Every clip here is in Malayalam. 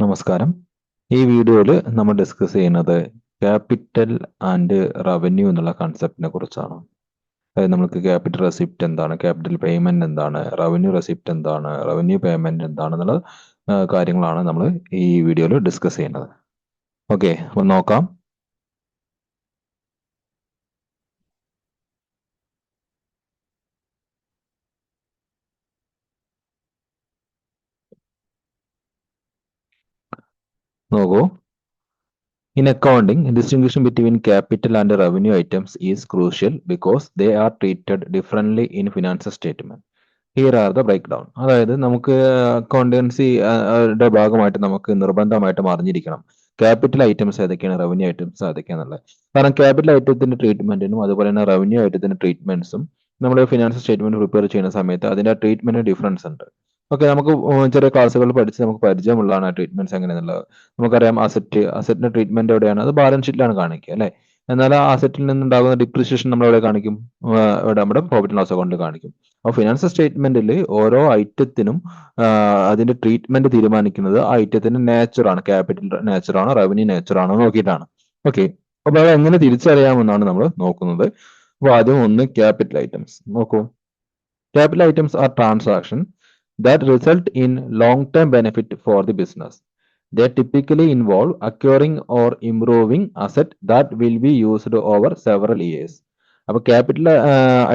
നമസ്കാരം. ഈ വീഡിയോയിൽ നമ്മൾ ഡിസ്കസ് ചെയ്യുന്നത് ക്യാപിറ്റൽ ആൻഡ് റവന്യൂ എന്നുള്ള കൺസെപ്റ്റിനെ കുറിച്ചാണ്. അതായത് നമുക്ക് ക്യാപിറ്റൽ റെസിപ്റ്റ് എന്താണ്, ക്യാപിറ്റൽ പേയ്മെന്റ് എന്താണ്, റവന്യൂ റെസിപ്റ്റ് എന്താണ്, റവന്യൂ പേയ്മെന്റ് എന്താണെന്നുള്ള കാര്യങ്ങളാണ് നമ്മൾ ഈ വീഡിയോയിൽ ഡിസ്കസ് ചെയ്യുന്നത്. ഓക്കെ, അപ്പോൾ നോക്കാം. നോക്കൂ. In accounting, distinction between capital and revenue items is crucial because they are treated differently in financial statement. Here are the breakdown. അതായത് നമുക്ക് അക്കൗണ്ടൻസിയുടെ ഭാഗമായിട്ട് നമുക്ക് നിർബന്ധമായിട്ടും അറിഞ്ഞിരിക്കണം ക്യാപിറ്റൽ ഐറ്റംസ് ഏതൊക്കെയാണ്, റവന്യൂ ഐറ്റംസ് ഏതൊക്കെയാണെന്നുള്ളത്. കാരണം ക്യാപിറ്റൽ ഐറ്റത്തിന്റെ ട്രീറ്റ്മെന്റിനും അതുപോലെ തന്നെ റവന്യൂ ഐറ്റത്തിന്റെ ട്രീറ്റ്മെന്റ്സും നമ്മൾ ഫിനാൻഷ്യൽ സ്റ്റേറ്റ്മെന്റ് പ്രിപ്പയർ ചെയ്യുന്ന സമയത്ത് അതിന്റെ ട്രീറ്റ്മെന്റ് ഡിഫറൻസ് ഉണ്ട്. ഓക്കെ, നമുക്ക് ചെറിയ ക്ലാസ്സുകളിൽ പഠിച്ച് നമുക്ക് പരിചയമുള്ളതാണ് ആ ട്രീറ്റ്മെന്റ്സ് എങ്ങനെയാണെന്നുള്ളത്. നമുക്കറിയാം അസറ്റിന്റെ ട്രീറ്റ്മെന്റ് എവിടെയാണ്, അത് ബാലൻസ് ഷീറ്റിലാണ് കാണിക്കുക അല്ലെ. എന്നാൽ ആ അസറ്റിൽ നിന്നുണ്ടാകുന്ന ഡിപ്രിസിയേഷൻ നമ്മൾ എവിടെ കാണിക്കും? ഇവിടെ നമ്മുടെ പ്രോഫിറ്റ് ആൻഡ് ലോസ് അക്കൗണ്ടിൽ കാണിക്കും. അപ്പോൾ ഫിനാൻഷ്യൽ സ്റ്റേറ്റ്മെന്റിൽ ഓരോ ഐറ്റത്തിനും അതിന്റെ ട്രീറ്റ്മെന്റ് തീരുമാനിക്കുന്നത് ആ ഐറ്റത്തിന്റെ നേച്ചറാണ്, ക്യാപിറ്റൽ നേച്ചറാണോ റവന്യൂ നേച്ചറാണോ നോക്കിയിട്ടാണ്. ഓക്കെ, അപ്പൊ അത് എങ്ങനെ തിരിച്ചറിയാമെന്നാണ് നമ്മൾ നോക്കുന്നത്. അപ്പോൾ ആദ്യം ഒന്ന് ക്യാപിറ്റൽ ഐറ്റംസ് നോക്കൂ. Capital items are transactions that result in long-term benefit for the business. They typically involve acquiring or improving asset that will be used over several years. അപ്പൊ ക്യാപിറ്റൽ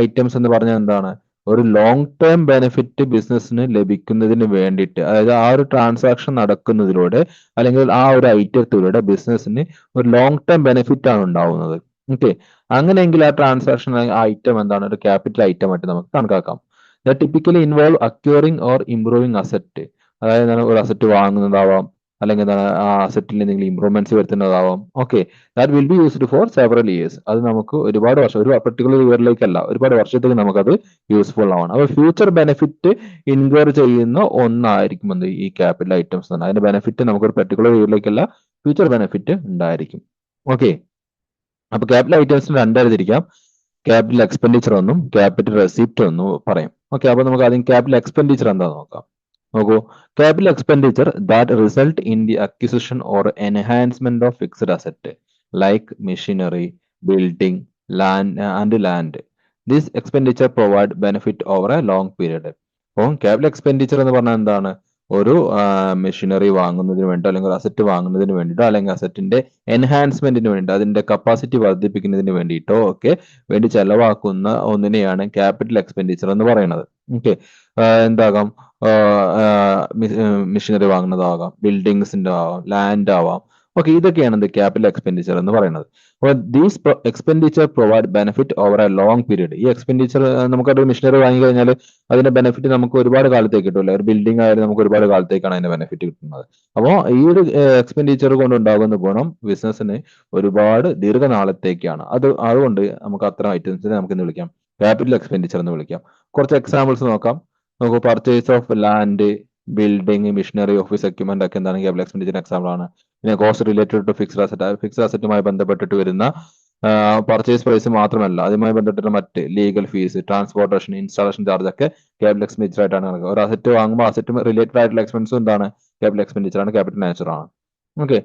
ഐറ്റംസ് എന്ന് പറഞ്ഞാൽ എന്താണ്? ഒരു ലോങ് ടേം ബെനിഫിറ്റ് ബിസിനസ്സിന് ലഭിക്കുന്നതിന് വേണ്ടിയിട്ട്, അതായത് ആ ഒരു ട്രാൻസാക്ഷൻ നടക്കുന്നതിലൂടെ അല്ലെങ്കിൽ ആ ഒരു ഐറ്റത്തിലൂടെ ബിസിനസ്സിന് ഒരു ലോങ് ടേം ബെനിഫിറ്റ് ആണ് ഉണ്ടാവുന്നത്. ഓക്കെ, അങ്ങനെയെങ്കിൽ ആ ട്രാൻസാക്ഷൻ ഐറ്റം എന്താണ്? ഒരു ക്യാപിറ്റൽ ഐറ്റം ആയിട്ട് നമുക്ക് കണക്കാക്കാം. That typically involve acquiring or improving asset. അതായത് എന്താണ്? ഒരു അസറ്റ് വാങ്ങുന്നതാവാം, അല്ലെങ്കിൽ എന്താണ് ആ അസറ്റിൽ എന്തെങ്കിലും ഇംപ്രൂവ്മെന്റ്സ് വരുത്തുന്നതാവാം. Okay, that will be used for several years. അത് നമുക്ക് ഒരുപാട് വർഷം, ഒരു പെർട്ടിക്കുലർ ഇയറിലേക്കല്ല, ഒരുപാട് വർഷത്തേക്ക് നമുക്കത് യൂസ്ഫുൾ ആവണം. അപ്പോൾ ഫ്യൂച്ചർ ബെനിഫിറ്റ് ഇൻക്വയർ ചെയ്യുന്ന ഒന്നായിരിക്കും എന്ത് ഈ ക്യാപിറ്റൽ ഐറ്റംസ് തന്നെ. അതിന്റെ ബെനിഫിറ്റ് നമുക്ക് ഒരു പെർട്ടിക്കുലർ ഇയറിലേക്കല്ല, ഫ്യൂച്ചർ ബെനിഫിറ്റ് ഉണ്ടായിരിക്കും. ഓക്കെ, അപ്പൊ ക്യാപിറ്റൽ ഐറ്റംസിന് രണ്ടായിട്ട് തിരിക്കാം. ക്യാപിറ്റൽ എക്സ്പെൻഡിച്ചർ എന്നും ക്യാപിറ്റൽ റെസിപ്റ്റ് എന്നും പറയും. ഓക്കെ, അപ്പൊ നമുക്ക് ആദ്യം ക്യാപിറ്റൽ എക്സ്പെൻഡിച്ചർ എന്താന്ന് നോക്കാം. നോക്കൂ, capital expenditure that result in the acquisition or enhancement of fixed asset like machinery, building, land. This expenditure provide benefit over A long period. അപ്പോൾ ക്യാപിറ്റൽ എക്സ്പെൻഡിച്ചർ എന്ന് പറഞ്ഞാൽ എന്താണ്? ഒരു മെഷീനറി വാങ്ങുന്നതിന് വേണ്ടി, അല്ലെങ്കിൽ ഒരു അസറ്റ് വാങ്ങുന്നതിന് വേണ്ടിയിട്ടോ, അല്ലെങ്കിൽ അസറ്റിന്റെ എൻഹാൻസ്മെന്റിന് വേണ്ടി, അതിന്റെ കപ്പാസിറ്റി വർദ്ധിപ്പിക്കുന്നതിന് വേണ്ടിയിട്ടോ ഒക്കെ വേണ്ടി ചെലവാക്കുന്ന ഒന്നിനെയാണ് ക്യാപിറ്റൽ എക്സ്പെൻഡിച്ചർ എന്ന് പറയുന്നത്. ഓക്കെ, എന്താകാം? മെഷീനറി വാങ്ങുന്നതാകാം, ബിൽഡിങ്സിന്റെ ആവാം, ലാൻഡ് ആവാം. ഓക്കെ, ഇതൊക്കെയാണ് എന്ത് ക്യാപിറ്റൽ എക്സ്പെൻഡിച്ചർ എന്ന് പറയുന്നത്. അപ്പോൾ these expenditure provide benefit over A long period. ഈ എക്സ്പെൻഡിച്ചർ നമുക്കൊരു മെഷീനറി വാങ്ങി കഴിഞ്ഞാൽ അതിന്റെ ബെനിഫിറ്റ് നമുക്ക് ഒരുപാട് കാലത്തേക്ക് കിട്ടില്ല. ഒരു ബിൽഡിംഗ് ആയാലും നമുക്ക് ഒരുപാട് കാലത്തേക്കാണ് അതിന്റെ ബെനിഫിറ്റ് കിട്ടുന്നത്. അപ്പോൾ ഈ ഒരു എക്സ്പെൻഡിച്ചർ കൊണ്ടുണ്ടാകുന്ന ഗുണം ബിസിനസ്സിന് ഒരുപാട് ദീർഘനാളത്തേക്കാണ്. അതുകൊണ്ട് നമുക്ക് അത്തരം ഐറ്റംസിനെ നമുക്ക് എന്ത് വിളിക്കാം? ക്യാപിറ്റൽ എക്സ്പെൻഡിച്ചർ എന്ന് വിളിക്കാം. കുറച്ച് എക്സാമ്പിൾസ് നോക്കാം. നമുക്ക് purchase of land, building, machinery, office equipment ഒക്കെ എന്താണ് ക്യാപിറ്റൽ എക്സ്പെൻഡിച്ചർ എക്സാമ്പിൾ ആണ്. പിന്നെ cost related to fixed asset, fixed അസറ്റുമായി ബന്ധപ്പെട്ടിട്ട് വരുന്ന പർച്ചേസ് പ്രൈസ് മാത്രമല്ല, അതുമായി ബന്ധപ്പെട്ട മറ്റ് legal fees, transportation, installation charge ഒക്കെ ക്യാപിറ്റൽ എക്സ്പെൻഡിച്ചർ ആയിട്ടാണ് നടക്കുക. ഒരു അസറ്റ് വാങ്ങുമ്പോൾ അസറ്റ് റിലേറ്റഡ് ആയിട്ടുള്ള എക്സ്പെൻസും എന്താണ്? ക്യാപിറ്റൽ എക്സ്പെൻഡിച്ചർ ആണ്, ക്യാപിറ്റൽ നേച്ചർ ആണ്. ഓക്കെ,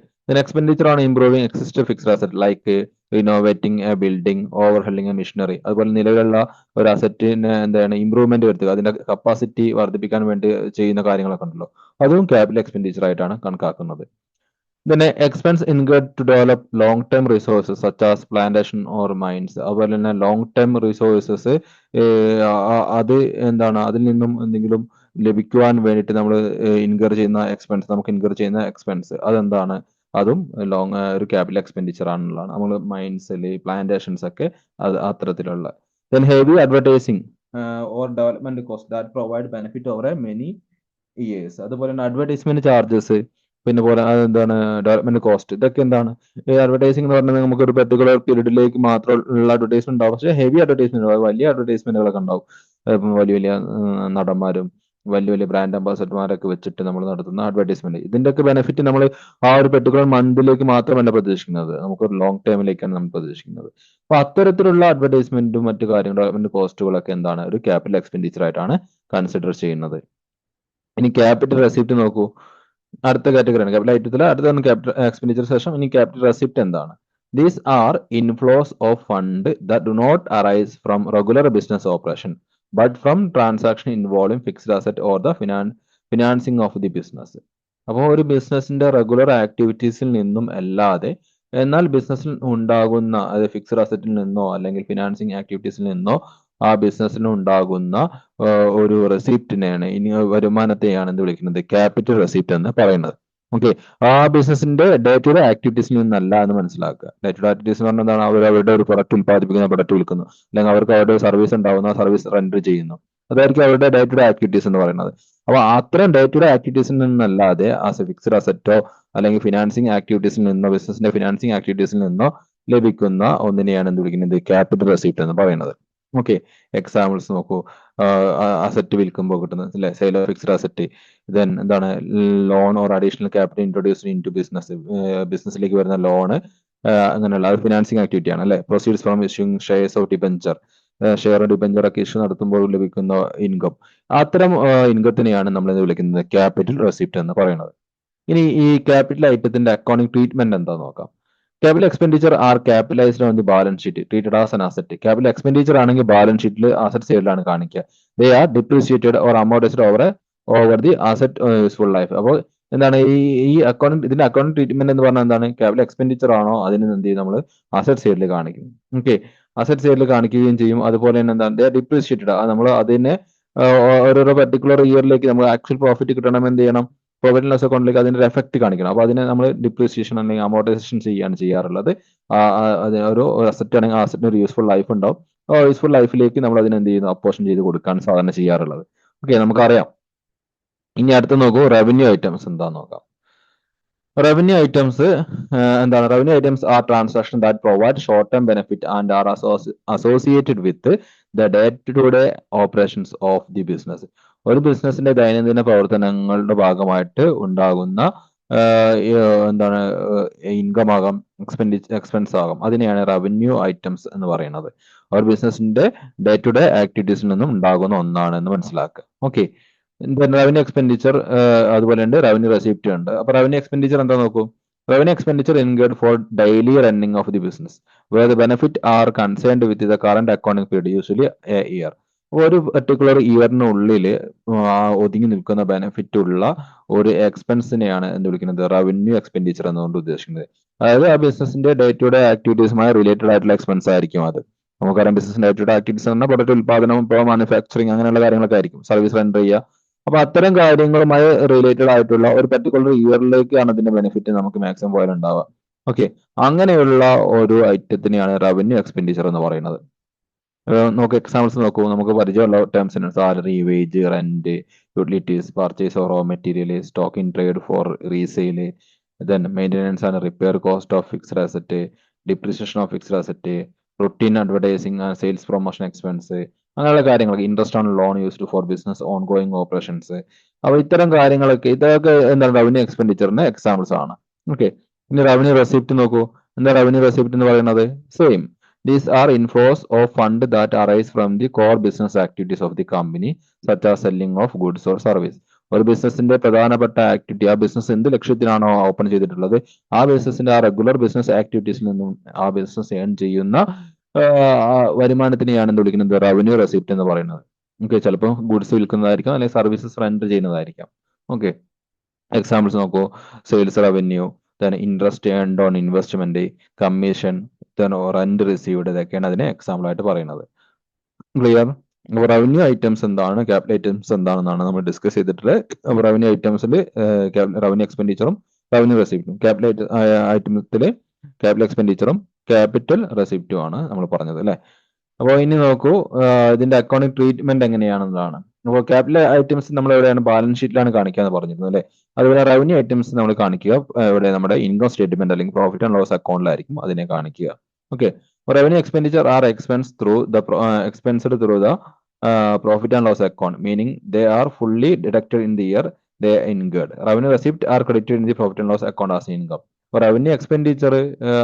എക്സ്പെൻഡിച്ചർ ആണ് improving exist fixed asset like renovating a building, overhauling a machinery. അതുപോലെ നിലവിലുള്ള ഒരു അസറ്റിന് എന്താണ് ഇംപ്രൂവ്മെന്റ് വരുത്തുക, അതിന്റെ കപ്പാസിറ്റി വർദ്ധിപ്പിക്കാൻ വേണ്ടി ചെയ്യുന്ന കാര്യങ്ങളൊക്കെ ഉണ്ടല്ലോ, അതും ക്യാപിറ്റൽ എക്സ്പെൻഡിച്ചർ ആയിട്ടാണ് കണക്കാക്കുന്നത്. Then expense incurred to develop long-term resources such as plantation or mines. അതുപോലെ തന്നെ ലോങ് ടേം റിസോഴ്സസ് അത് എന്താണ്? അതിൽ നിന്നും എന്തെങ്കിലും ലഭിക്കുവാൻ വേണ്ടിയിട്ട് നമ്മൾ ഇൻകർ ചെയ്യുന്ന എക്സ്പെൻസ്, നമുക്ക് ഇൻകർ ചെയ്യുന്ന എക്സ്പെൻസ് അതെന്താണ്? അതും ഒരു ക്യാപിറ്റൽ എക്സ്പെൻഡിച്ചർ ആണെന്നുള്ളതാണ്. നമ്മൾ മൈൻസിൽ, പ്ലാന്റേഷൻസ് ഒക്കെ അത് അത്തരത്തിലുള്ള. Then heavy advertising or development cost that provide benefit over many years. അതുപോലെ തന്നെ അഡ്വർടൈസ്മെന്റ് ചാർജസ്, പിന്നെ പോലെ അതെന്താണ്? Development cost. ഇതൊക്കെ എന്താണ്? ഈ അഡ്വർടൈസിംഗ് എന്ന് പറഞ്ഞാൽ നമുക്ക് ഒരു പെർട്ടിക്കുലർ പീരീഡിലേക്ക് മാത്രമുള്ള അഡ്വർടൈസ്മെന്റ് ഉണ്ടാവും. പക്ഷേ ഹെവി അഡ്വർടൈസ്മെന്റ്, വലിയ അഡ്വർടൈസ്മെന്റുകളൊക്കെ ഉണ്ടാവും. വലിയ വലിയ നടന്മാരും വലിയ വലിയ ബ്രാൻഡ് അംബാസഡർമാരൊക്കെ വെച്ചിട്ട് നമ്മൾ നടത്തുന്ന അഡ്വർടൈസ്മെന്റ്. ഇതിന്റെയൊക്കെ ബെനിഫിറ്റ് നമ്മൾ ആ ഒരു പെർട്ടിക്കുലർ മന്തിലേക്ക് മാത്രമല്ല പ്രതീക്ഷിക്കുന്നത്, നമുക്കൊരു ലോങ് ടൈമിലേക്കാണ് നമ്മൾ പ്രതീക്ഷിക്കുന്നത്. അപ്പൊ അത്തരത്തിലുള്ള അഡ്വർടൈസ്മെന്റും മറ്റു കാര്യങ്ങളും ഡെവലപ്മെന്റ് കോസ്റ്റുകളൊക്കെ എന്താണ്? ഒരു ക്യാപിറ്റൽ എക്സ്പെൻഡിച്ചർ ആയിട്ടാണ് കൺസിഡർ ചെയ്യുന്നത്. ഇനി ക്യാപിറ്റൽ റെസിപ്റ്റ് നോക്കൂ. അടുത്ത കാറ്റഗറിയാണ് ക്യാപിറ്റൽ ഐറ്റത്തിൽ അടുത്താണ് ക്യാപിറ്റൽ എക്സ്പെൻഡിച്ചർ ശേഷം ഇനി ക്യാപിറ്റൽ റെസിപ്റ്റ് എന്താണ്? These are inflows of fund that do not arise from regular business operation but from transaction involving fixed asset or the financing of the business. അപ്പോൾ ഒരു ബിസിനസിന്റെ റെഗുലർ ആക്ടിവിറ്റീസിൽ നിന്നും അല്ലാതെ എന്നാൽ ബിസിനസ്സിൽ ഉണ്ടാകുന്ന അത് ഫിക്സ്ഡ് അസറ്റിൽ നിന്നോ അല്ലെങ്കിൽ ഫിനാൻസിങ് ആക്ടിവിറ്റീസിൽ നിന്നോ ആ ബിസിനസ്സിന് ഉണ്ടാകുന്ന ഒരു റെസിപ്റ്റിനെയാണ് ഇനി വരുമാനത്തെയാണ് എന്ത് വിളിക്കുന്നത് ക്യാപിറ്റൽ റെസിപ്റ്റ് എന്ന് പറയുന്നത്. ഓക്കെ, ആ ബിസിനസിന്റെ ഡേ ടു ഡേ ആക്ടിവിറ്റീസിൽ നിന്നല്ല എന്ന് മനസ്സിലാക്കുക. ഡേ ടു ഡേ ആക്ടിവിറ്റീസ് എന്ന് പറഞ്ഞാൽ എന്താണ്? അവർ അവരുടെ ഒരു പ്രൊഡക്റ്റ് ഉൽപ്പാദിപ്പിക്കുന്ന പ്രൊഡക്റ്റ് വിൽക്കുന്നു, അല്ലെങ്കിൽ അവർക്ക് അവരുടെ സർവീസ് ഉണ്ടാവുന്ന സർവീസ് റെൻഡർ ചെയ്യുന്നു. അതായിരിക്കും അവരുടെ ഡേ ടു ഡേ ആക്ടിവിറ്റീസ് എന്ന് പറയുന്നത്. അപ്പൊ അത്തരം ഡേ ടു ഡേ ആക്ടിവിറ്റീസിൽ നിന്നല്ലാതെ ആസ് എ ഫിക്സ്ഡ് അസറ്റോ അല്ലെങ്കിൽ ഫിനാൻസിങ് ആക്ടിവിറ്റീസിൽ നിന്നോ ബിസിനസിന്റെ ഫിനാൻസിങ് ആക്ടിവിറ്റീസിൽ നിന്നോ ലഭിക്കുന്ന ഒന്നിനെയാണ് എന്ത് വിളിക്കുന്നത് ക്യാപിറ്റൽ റെസിപ്റ്റ് എന്ന് പറയുന്നത്. ഓക്കെ, എക്സാമ്പിൾസ് നോക്കൂ. അസറ്റ് വിൽക്കുമ്പോൾ കിട്ടുന്നത് അല്ലെ, sale of fixed asset. Then എന്താണ് loan or additional capital introduced into business, ബിസിനസ്സിലേക്ക് വരുന്ന ലോണ് അങ്ങനെയുള്ള അത് ഫിനാൻസിങ് ആക്ടിവിറ്റി ആണ് അല്ലെ. Proceeds from issuing shares of debenture, share debenture ഒക്കെ ഇഷ്യൂ നടത്തുമ്പോൾ ലഭിക്കുന്ന ഇൻകം, അത്തരം ഇൻകത്തിനെയാണ് നമ്മൾ എന്ത് വിളിക്കുന്നത് ക്യാപിറ്റൽ റെസിപ്റ്റ് എന്ന് പറയുന്നത്. ഇനി ഈ ക്യാപിറ്റൽ ഐറ്റത്തിന്റെ അക്കൗണ്ടിങ് ട്രീറ്റ്മെന്റ് എന്താന്ന് നോക്കാം. Capital expenditure are capitalised on the balance sheet treated as an asset. Capital expenditure ആണെങ്കിൽ ബാലൻസ് ഷീറ്റിൽ അസറ്റ് സൈഡിലാണ് കാണിക്കുക. They are depreciated or amortised over the asset useful life. അപ്പോൾ എന്താണ് ഈ അക്കൗണ്ട് ഇതിന്റെ അക്കൗണ്ട് ട്രീറ്റ്മെന്റ് എന്ന് പറഞ്ഞാൽ എന്താണ്? ക്യാപിറ്റൽ എക്സ്പെൻഡിച്ചർ ആണോ അതിന് എന്ത് ചെയ്യും നമ്മൾ അസറ്റ് സൈഡിൽ കാണിക്കും. ഓക്കെ, അസറ്റ് സൈഡിൽ കാണിക്കുകയും ചെയ്യും. അതുപോലെ തന്നെ എന്താണ് ഡിപ്രീസിയേറ്റഡ്, നമ്മൾ അതിനെ ഓരോരോ പർട്ടിക്കുലർ ഇയറിലേക്ക് നമ്മൾ ആക്ച്വൽ പ്രോഫിറ്റ് കിട്ടണം എന്ത് ചെയ്യണം? പ്രോഫിറ്റ് ആൻഡ് ലോസ് അക്കൗണ്ടിലേക്ക് അതിന്റെ എഫക്ട് കാണിക്കണം. അപ്പൊ അതിനെ നമ്മൾ ഡിപ്രീസിയേഷൻ അല്ലെങ്കിൽ അമോർട്ടൈസേഷൻ ചെയ്യാണ് ചെയ്യാറുള്ളത്. ഒരു അസറ്റ് ആണെങ്കിൽ ആ അസറ്റിന് ഒരു യൂസ്ഫുൾ ലൈഫ് ഉണ്ടാവും. ആ യൂസ്ഫുൾ ലൈഫിലേക്ക് നമ്മൾ അതിനെ എന്ത് ചെയ്യുന്നു? അപ്പോർഷൻ ചെയ്ത് കൊടുക്കാണ് സാധാരണ ചെയ്യാറുള്ളത്. ഓക്കെ, നമുക്കറിയാം. ഇനി അടുത്ത് നോക്കൂ, റവന്യൂ ഐറ്റംസ് എന്താന്ന് നോക്കാം. റവന്യൂ ഐറ്റംസ് എന്താണ്? Revenue items are transaction that provide short term benefit and are associated with the day to day operations of the business. ഒരു ബിസിനസിന്റെ ദൈനംദിന പ്രവർത്തനങ്ങളുടെ ഭാഗമായിട്ട് ഉണ്ടാകുന്ന എന്താണ് ഇൻകം ആകാം, എക്സ്പെൻസ് ആകാം, അതിനെയാണ് റവന്യൂ ഐറ്റംസ് എന്ന് പറയുന്നത്. ഒരു ബിസിനസിന്റെ ഡേ ടു ഡേ ആക്ടിവിറ്റീസിൽ നിന്നും ഉണ്ടാകുന്ന ഒന്നാണ് എന്ന് മനസ്സിലാക്കുക. ഓക്കെ, റവന്യൂ എക്സ്പെൻഡിച്ചർ അതുപോലെ ഉണ്ട്, റവന്യൂ റെസിപ്റ്റ് ഉണ്ട്. അപ്പൊ റവന്യൂ എക്സ്പെൻഡിച്ചർ എന്താ നോക്കൂ. Revenue expenditure incurred for daily running of the business where the benefit are concerned with the current accounting period usually a year. ഒരു പർട്ടിക്കുലർ ഇയറിനുള്ളിൽ ഒതുങ്ങി നിൽക്കുന്ന ബെനിഫിറ്റ് ഉള്ള ഒരു എക്സ്പെൻസിനെയാണ് എന്ത് വിളിക്കുന്നത് റവന്യൂ എക്സ്പെൻഡിച്ചർ എന്നുകൊണ്ട് ഉദ്ദേശിക്കുന്നത്. അതായത് ആ ബിസിനസിന്റെ ഡേ ടു ഡേ ആക്ടിവിറ്റീസുമായി റിലേറ്റഡ് ആയിട്ടുള്ള എക്സ്പെൻസ് ആയിരിക്കും അത്. നമുക്കറിയാം ബിസിനസിന്റെ ഡേ ടു ഡേ ആക്ടിവിറ്റീസ് പറഞ്ഞാൽ പ്രൊഡക്റ്റ് ഉൽപാദനം, ഇപ്പോൾ മാനുഫാക്ചറിങ് അങ്ങനെയുള്ള കാര്യങ്ങളൊക്കെ ആയിരിക്കും, സർവീസ് റെൻഡർ ചെയ്യുക. അപ്പൊ അത്തരം കാര്യങ്ങളുമായി റിലേറ്റഡ് ആയിട്ടുള്ള ഒരു പർട്ടിക്കുലർ ഇയറിലേക്കാണ് അതിന്റെ ബെനിഫിറ്റ് നമുക്ക് മാക്സിമം പോയാൽ ഉണ്ടാവുക. ഓക്കെ, അങ്ങനെയുള്ള ഒരു ഐറ്റത്തിനെയാണ് റവന്യൂ എക്സ്പെൻഡിച്ചർ എന്ന് പറയുന്നത്. നമുക്ക് എക്സാമ്പിൾസ് നോക്കൂ. നമുക്ക് പരിചയമുള്ള ടേംസ് ആണ് salary, wage, rent, utilities, purchase of raw material, stock in trade for resale, then maintenance and repair cost of fixed asset, depreciation of fixed asset, routine advertising and sales promotion expense, അങ്ങനെയുള്ള കാര്യങ്ങളൊക്കെ, interest on loan used for business on going operations. അപ്പൊ ഇത്തരം കാര്യങ്ങളൊക്കെ ഇതൊക്കെ എന്താണ് റവന്യൂ എക്സ്പെൻഡിച്ചറിന്റെ എക്സാമ്പിൾസ് ആണ്. ഓക്കെ, ഇനി റവന്യൂ റെസിപ്റ്റ് നോക്കൂ. എന്താ റവന്യൂ റെസിപ്റ്റ് എന്ന് പറയുന്നത്? Same. These are inflows of fund that arise from the core business activities of the company, such as selling of goods or service. ഒരു ബിസിനസിന്റെ പ്രധാനപ്പെട്ട ആക്ടിവിറ്റി, ആ ബിസിനസ് എന്ത് ലക്ഷ്യത്തിനാണോ ഓപ്പൺ ചെയ്തിട്ടുള്ളത് ആ ബിസിനസിന്റെ ആ റെഗുലർ ബിസിനസ് ആക്ടിവിറ്റീസിൽ നിന്നും ആ ബിസിനസ് ഏൺ ചെയ്യുന്ന വരുമാനത്തിനെയാണ് എന്ത് വിളിക്കുന്നത് റവന്യൂ റെസിപ്റ്റ് എന്ന് പറയുന്നത്. ഓക്കെ, ചിലപ്പോൾ ഗുഡ്സ് വിൽക്കുന്നതായിരിക്കാം അല്ലെങ്കിൽ സർവീസസ് റെൻഡർ ചെയ്യുന്നതായിരിക്കാം. ഓക്കെ, എക്സാമ്പിൾസ് നോക്കൂ. Sales revenue, then interest earned on investment, commission, rent received, ഇതൊക്കെയാണ് അതിനെ എക്സാമ്പിൾ ആയിട്ട് പറയുന്നത്. ക്ലിയർ? അപ്പോൾ റവന്യൂ ഐറ്റംസ് എന്താണ്, ക്യാപിറ്റൽ ഐറ്റംസ് എന്താണെന്നാണ് നമ്മൾ ഡിസ്കസ് ചെയ്തിട്ടുള്ളത്. അപ്പോൾ റവന്യൂ ഐറ്റംസിൽ റവന്യൂ എക്സ്പെൻഡിച്ചറും റവന്യൂ റെസിപ്റ്റും, ക്യാപിറ്റൽ ഐറ്റംസിൽ ക്യാപിറ്റൽ എക്സ്പെൻഡിച്ചറും ക്യാപിറ്റൽ റെസിപ്റ്റും ആണ് നമ്മൾ പറഞ്ഞത് അല്ലെ. അപ്പോൾ ഇനി നോക്കൂ, ഇതിന്റെ അക്കൗണ്ടിങ് ട്രീറ്റ്മെന്റ് എങ്ങനെയാണെന്നതാണ്. അപ്പോൾ ക്യാപിറ്റൽ ഐറ്റംസ് നമ്മൾ എവിടെയാണ്? ബാലൻസ് ഷീറ്റിലാണ് കാണിക്കാന്ന് പറഞ്ഞിരുന്നത് അല്ലെ. അതുപോലെ റവന്യൂ ഐറ്റംസ് നമ്മൾ കാണിക്കുക ഇവിടെ നമ്മുടെ ഇൻകം സ്റ്റേറ്റ്മെന്റ് അല്ലെങ്കിൽ പ്രോഫിറ്റ് ആൻഡ് ലോസ് അക്കൗണ്ടിലായിരിക്കും അതിനെ കാണിക്കുക. Okay, revenue expenditure are expensed through the profit and loss account, meaning they are fully deducted in the year they incurred. Revenue receipt are credited in the profit and loss account as income. അപ്പോൾ റവന്യൂ എക്സ്പെൻഡിച്ചർ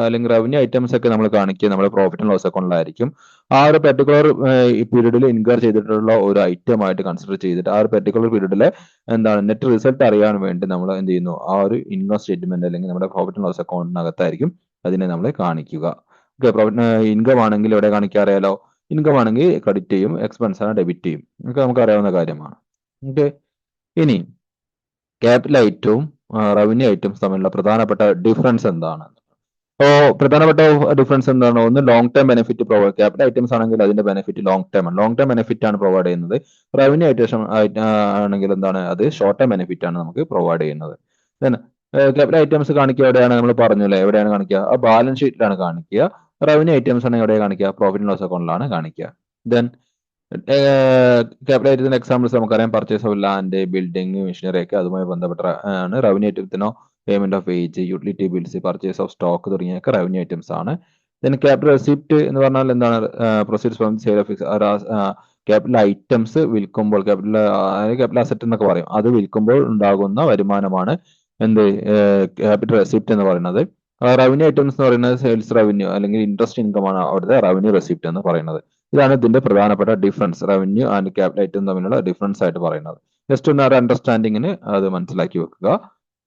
അല്ലെങ്കിൽ റവന്യൂ ഐറ്റംസ് ഒക്കെ നമ്മൾ കാണിക്കുക നമ്മുടെ പ്രോഫിറ്റ് ആൻഡ് ലോസ് അക്കൗണ്ടിലായിരിക്കും. ആ ഒരു പെർട്ടിക്കുലർ പീരീഡിൽ ഇൻകർ ചെയ്തിട്ടുള്ള ഒരു ഐറ്റം ആയിട്ട് കൺസിഡർ ചെയ്തിട്ട് ആ ഒരു പെർട്ടിക്കുലർ പീരീഡിലെ എന്താണ് നെറ്റ് റിസൾട്ട് അറിയാൻ വേണ്ടി നമ്മൾ എന്ത് ചെയ്യുന്നു, ആ ഒരു ഇൻകം സ്റ്റേറ്റ്മെന്റ് അല്ലെങ്കിൽ നമ്മുടെ പ്രോഫിറ്റ് ആൻഡ് ലോസ് അക്കൗണ്ടിനകത്തായിരിക്കും അതിനെ നമ്മൾ കാണിക്കുക. ഓക്കെ, പ്രോഫിറ്റ് ഇൻകം ആണെങ്കിൽ എവിടെ കാണിക്കുക അറിയാലോ, ഇൻകം ആണെങ്കിൽ ക്രെഡിറ്റ് ചെയ്യും, എക്സ്പെൻസ് ആണ് ഡെബിറ്റ് ചെയ്യും. ഒക്കെ നമുക്ക് അറിയാവുന്ന കാര്യമാണ്. ഓക്കെ, ഇനി ക്യാപിറ്റൽ ഐറ്റവും റവന്യൂ ഐറ്റംസ് തമ്മിലുള്ള പ്രധാനപ്പെട്ട ഡിഫറൻസ് എന്താണ്? പ്രധാനപ്പെട്ട ഡിഫറൻസ് എന്താണ്? ഒന്ന് long term benefit provide, capital items ആണെങ്കിൽ അതിന്റെ ബെനിഫിറ്റ് ലോങ് ടേം ആണ്, ലോങ് ടേം ബെനിഫിറ്റ് ആണ് പ്രൊവൈഡ് ചെയ്യുന്നത്. റവന്യൂ ഐറ്റം ആണെങ്കിൽ എന്താണ്, അത് ഷോർട്ട് ടേം ബെനിഫിറ്റ് ആണ് നമുക്ക് പ്രൊവൈഡ് ചെയ്യുന്നത്. ദെൻ ക്യാപിറ്റൽ ഐറ്റംസ് കാണിക്കുക എവിടെയാണ്, നമ്മൾ പറഞ്ഞല്ലേ എവിടെയാണ് കാണിക്കുക, ആ ബാലൻസ് ഷീറ്റിലാണ് കാണിക്കുക. റവന്യൂ ഐറ്റംസ് ആണെങ്കിൽ എവിടെയാണ് കാണിക്കുക, പ്രോഫിറ്റ് ആൻഡ് ലോസ് അക്കൗണ്ടിലാണ് കാണിക്കുക. ദെൻ ക്യാപിറ്റൽ ഐറ്റത്തിന്റെ എക്സാമ്പിൾസ് നമുക്കറിയാം, purchase of land, building, machinery ഒക്കെ അതുമായി ബന്ധപ്പെട്ട ആണ്. റവന്യൂ ഐറ്റത്തിനോ payment of wage, utility bills, purchase of stock തുടങ്ങിയൊക്കെ റവന്യൂ ഐറ്റംസ് ആണ്. ദെൻ ക്യാപിറ്റൽ റെസിപ്റ്റ് എന്ന് പറഞ്ഞാൽ എന്താണ്, proceeds from sale of capital items വിൽക്കുമ്പോൾ, ക്യാപിറ്റൽ അസറ്റ് എന്നൊക്കെ പറയും, അത് വിൽക്കുമ്പോൾ ഉണ്ടാകുന്ന വരുമാനമാണ് എന്ത്, ക്യാപിറ്റൽ റെസിപ്റ്റ് എന്ന് പറയുന്നത്. റവന്യൂ ഐറ്റംസ് എന്ന് പറയുന്നത് സെയിൽസ് റവന്യൂ അല്ലെങ്കിൽ ഇൻട്രസ്റ്റ് ഇൻകം ആണ് അവിടുത്തെ റവന്യൂ റെസിപ്റ്റ് എന്ന് പറയുന്നത്. ഇതാണ് ഇതിന്റെ പ്രധാനപ്പെട്ട difference, revenue and capital item തമ്മിലുള്ള ഡിഫറൻസ് ആയിട്ട് പറയുന്നത്. ജസ്റ്റ് ഒന്ന് ഒരു അണ്ടർസ്റ്റാൻഡിങ്ങിന് അത് മനസ്സിലാക്കി വെക്കുക.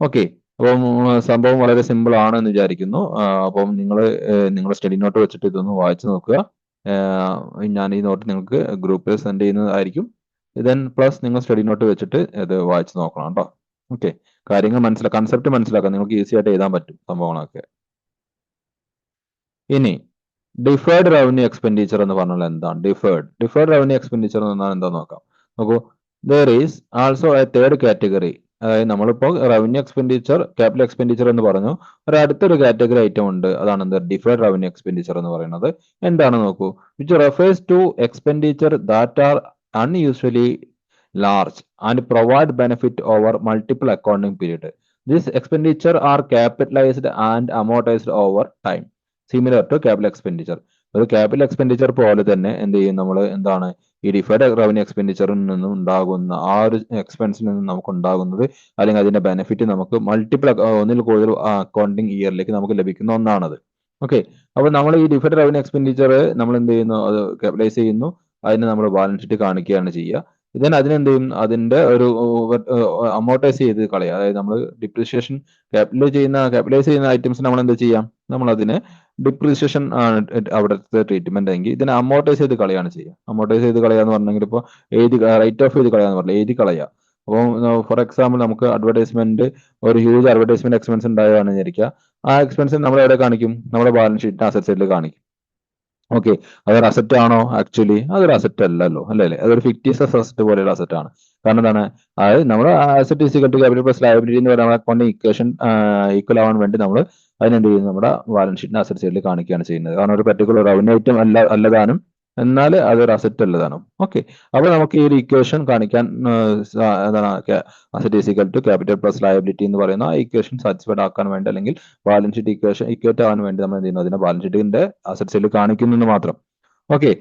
ഓക്കെ, അപ്പം സംഭവം വളരെ സിമ്പിൾ ആണെന്ന് വിചാരിക്കുന്നു. അപ്പം നിങ്ങൾ നിങ്ങളുടെ സ്റ്റഡി നോട്ട് വെച്ചിട്ട് ഇതൊന്ന് വായിച്ചു നോക്കുക. ഞാൻ ഈ നോട്ട് നിങ്ങൾക്ക് ഗ്രൂപ്പിൽ സെൻഡ് ചെയ്യുന്നതായിരിക്കും. ദെൻ പ്ലസ് നിങ്ങൾ സ്റ്റഡി നോട്ട് വെച്ചിട്ട് ഇത് വായിച്ചു നോക്കണം കേട്ടോ. ഓക്കെ, കാര്യങ്ങൾ മനസ്സിലാക്കാം, കൺസെപ്റ്റ് മനസ്സിലാക്കാം, നിങ്ങൾക്ക് ഈസി ആയിട്ട് എഴുതാൻ പറ്റും സംഭവങ്ങളൊക്കെ. ഇനി ഡിഫേർഡ് റവന്യൂ എക്സ്പെൻഡിച്ചർ എന്ന് പറഞ്ഞാൽ എന്താണ്? ഡിഫേർഡ് റവന്യൂ എക്സ്പെൻഡിച്ചർ എന്ന് പറഞ്ഞാൽ എന്താ നോക്കാം. നോക്കൂ, there is also A third category. അതായത് നമ്മളിപ്പോൾ റവന്യൂ എക്സ്പെൻഡിച്ചർ, ക്യാപിറ്റൽ എക്സ്പെൻഡിച്ചർ എന്ന് പറഞ്ഞു, ഒരു അടുത്തൊരു കാറ്റഗറി ഐറ്റം ഉണ്ട്, അതാണ് എന്താ, ഡിഫേർഡ് റവന്യൂ എക്സ്പെൻഡിച്ചർ എന്ന് പറയുന്നത്. എന്താണ് നോക്കൂ, which refers to expenditure that are unusually large and provide benefit over multiple accounting period. These expenditure are capitalized and amortized over time, similar to capital expenditure. ഒരു ക്യാപിറ്റൽ എക്സ്പെൻഡിച്ചർ പോലെ തന്നെ എന്ത് ചെയ്യും, നമ്മൾ എന്താണ് ഈ ഡിഫേർഡ് റവന്യൂ എക്സ്പെൻഡിച്ചറിൽ നിന്നും ഉണ്ടാകുന്ന ആ ഒരു എക്സ്പെൻസിൽ നിന്നും നമുക്ക് ഉണ്ടാകുന്നത് അല്ലെങ്കിൽ അതിന്റെ ബെനിഫിറ്റ് നമുക്ക് മൾട്ടിപ്പിൾ ഒന്നിൽ കൂടുതൽ അക്കൗണ്ടിങ് ഇയറിലേക്ക് നമുക്ക് ലഭിക്കുന്ന ഒന്നാണത്. ഓക്കെ, അപ്പോൾ നമ്മൾ ഈ ഡിഫേർഡ് റവന്യൂ എക്സ്പെൻഡിച്ചർ നമ്മൾ എന്ത് ചെയ്യുന്നു, അത് ക്യാപിറ്റലൈസ് ചെയ്യുന്നു, അതിനെ നമ്മൾ ബാലൻസ് ഷീറ്റ് കാണിക്കുകയാണ് ചെയ്യുക. ഇതിന് അതിനെന്ത് ചെയ്യും, അതിന്റെ ഒരു അമോർട്ടൈസ് ചെയ്ത് കളയുക. അതായത് നമ്മൾ ഡിപ്രീസിയേഷൻ ക്യാപിറ്റലൈസ് ചെയ്യുന്ന ഐറ്റംസ് നമ്മൾ എന്ത് ചെയ്യാം, നമ്മൾ അതിനെ ഡിപ്രീസിയേഷൻ ആണ് അവിടുത്തെ ട്രീറ്റ്മെന്റ് എങ്കിൽ ഇതിനെ അമോർട്ടൈസ് ചെയ്ത് കളയാണ് ചെയ്യുക. അമോർട്ടൈസ് ചെയ്ത് കളയുക എന്ന് പറഞ്ഞെങ്കിൽ ഇപ്പോൾ റൈറ്റ് ഓഫ് ചെയ്ത് കളയാന്ന് പറഞ്ഞില്ല, എഴുതി കളയുക. അപ്പോൾ ഫോർ എക്സാമ്പിൾ നമുക്ക് അഡ്വർടൈസ്മെന്റ്, ഒരു ഹ്യൂജ് അഡ്വർടൈസ്മെന്റ് എക്സ്പെൻസ് ഉണ്ടാവുകയാണെന്ന് വിചാരിക്കുക. ആ എക്സ്പെൻസ് നമ്മൾ എവിടെ കാണിക്കും, നമ്മുടെ ബാലൻസ് ഷീറ്റിന്റെ അസറ്റ് സൈഡിൽ കാണിക്കും. ഓക്കെ, അതൊരു അസറ്റ് ആണോ? ആക്ച്വലി അതൊരു അസറ്റ് അല്ലല്ലോ, അല്ലേ? അതൊരു ഫിക്റ്റീഷ്യസ് അസറ്റ് പോലെയുള്ള അസറ്റ് ആണ്. കാരണം എന്താണ്, അതായത് നമ്മുടെ asset is equal to capital plus liability എന്ന് പറയുന്ന അക്കൗണ്ടിങ് ഇക്വേഷൻ ഈക്വൽ ആവാൻ വേണ്ടി നമ്മൾ അതിനെന്ത് ചെയ്യുന്നു, നമ്മുടെ ബാലൻസ് ഷീറ്റിന്റെ അസറ്റ് സൈഡിൽ കാണിക്കുകയാണ് ചെയ്യുന്നത്. കാരണം ഒരു പെർട്ടിക്കുലർ റവന്യൂ ഐറ്റം അല്ലതാനും എന്നാൽ അതൊരു അസറ്റ് അല്ലതാനും. ഓക്കെ, അപ്പോൾ നമുക്ക് ഈ ഒരു ഇക്വേഷൻ കാണിക്കാൻ എന്താണ്, asset is equal to capital plus liability എന്ന് പറയുന്ന ഇക്വേഷൻ സാറ്റിസ്ഫൈഡ് ആക്കാൻ വേണ്ടി അല്ലെങ്കിൽ ബാലൻസ് ഷീറ്റ് ഇക്വേഷൻ ഇക്വേറ്റ് ആവാൻ വേണ്ടി നമ്മൾ എന്ത് ചെയ്യുന്നു, അതിനെ ബാലൻസ് ഷീറ്റിന്റെ അസറ്റ് സൈഡിൽ കാണിക്കുന്നു മാത്രം. ഓക്കെ,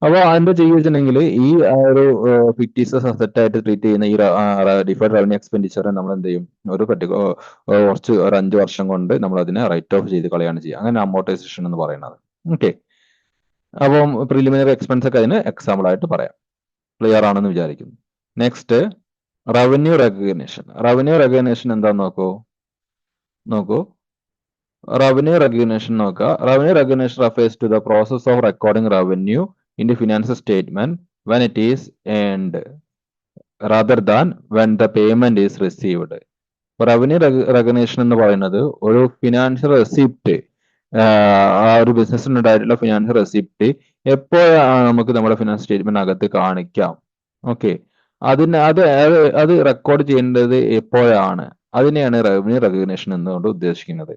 അപ്പോൾ എന്താ ചെയ്യുകയാണെങ്കിൽ ഈ ഒരു ഫിക്റ്റീഷ്യസ് അസറ്റ് ആയിട്ട് ട്രീറ്റ് ചെയ്യുന്ന ഈ ഡിഫേർഡ് റവന്യൂ എക്സ്പെൻഡിച്ചറിനെ നമ്മൾ എന്ത് ചെയ്യും, ഒരു കുറച്ച് ഒരു 5 വർഷം കൊണ്ട് നമ്മൾ അതിനെ റൈറ്റ് ഓഫ് ചെയ്ത് കളയാണ് ചെയ്യുക. അങ്ങനെ അമോർട്ടൈസേഷൻ എന്ന് പറയുന്നത്. ഓക്കെ, അപ്പം പ്രിലിമിനറി എക്സ്പെൻസ് ഒക്കെ അതിന് എക്സാമ്പിൾ ആയിട്ട് പറയാം. ക്ലിയർ ആണെന്ന് വിചാരിക്കുന്നു. Next revenue recognition. Revenue recognition എന്താന്ന് നോക്കൂ. റവന്യൂ റെക്കഗ്നിഷൻ നോക്കുക. Revenue recognition refers to the process of recording revenue in the financial statement when it is earned rather than when the payment is received. Revenue recognition എന്ന് പറയുന്നത് ഒരു ഫിനാൻഷ്യൽ റെസിപ്റ്റ്, ആ ഒരു ബിസിനസ്സിനുണ്ടായിട്ടുള്ള ഫിനാൻഷ്യൽ റെസിപ്റ്റ് എപ്പോഴാണ് നമുക്ക് നമ്മുടെ ഫിനാൻസ് സ്റ്റേറ്റ്മെന്റ് അകത്ത് കാണിക്കാം. ഓക്കെ, അത് റെക്കോർഡ് ചെയ്യേണ്ടത് എപ്പോഴാണ്, അതിനെയാണ് റവന്യൂ റെക്കഗ്നിഷൻ എന്നുകൊണ്ട് ഉദ്ദേശിക്കുന്നത്.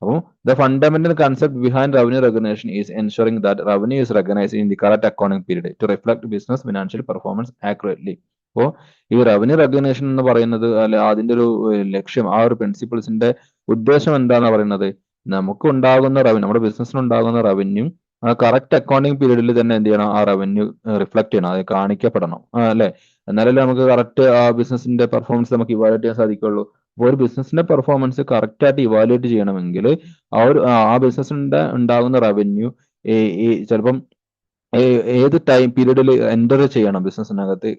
അപ്പോൾ the fundamental concept behind revenue recognition is ensuring that revenue is recognised in the correct accounting period to reflect business financial performance accurately. അപ്പോൾ ഈ റവന്യൂ റെക്കഗ്നിഷൻ എന്ന് പറയുന്നത് അല്ല അതിന്റെ ഒരു ലക്ഷ്യം, ആ ഒരു പ്രിൻസിപ്പിൾസിന്റെ ഉദ്ദേശം എന്താണെന്ന് പറയുന്നത്, നമുക്ക് ഉണ്ടാകുന്ന റവന്യൂ, നമ്മുടെ ബിസിനസ്സിനുണ്ടാകുന്ന റവന്യൂ ആ കറക്റ്റ് അക്കൗണ്ടിങ് പീരീഡിൽ തന്നെ എന്ത് ചെയ്യണം, ആ റവന്യൂ റിഫ്ലക്ട് ചെയ്യണം, അത് കാണിക്കപ്പെടണം, അല്ലെ? എന്നാലല്ലേ നമുക്ക് കറക്റ്റ് ആ ബിസിനസിന്റെ പെർഫോമൻസ് നമുക്ക് ഇവാലുവേറ്റ് ചെയ്യാൻ സാധിക്കുള്ളൂ. അപ്പോൾ ഒരു ബിസിനസിന്റെ പെർഫോമൻസ് കറക്റ്റ് ആയിട്ട് ഇവാലുവേറ്റ് ചെയ്യണമെങ്കിൽ ആ ബിസിനസിന്റെ ഉണ്ടാകുന്ന റവന്യൂ ചിലപ്പം ഏത് ടൈം പീരീഡിൽ എൻ്റർ ചെയ്യണം ബിസിനസ്സിനകത്ത്,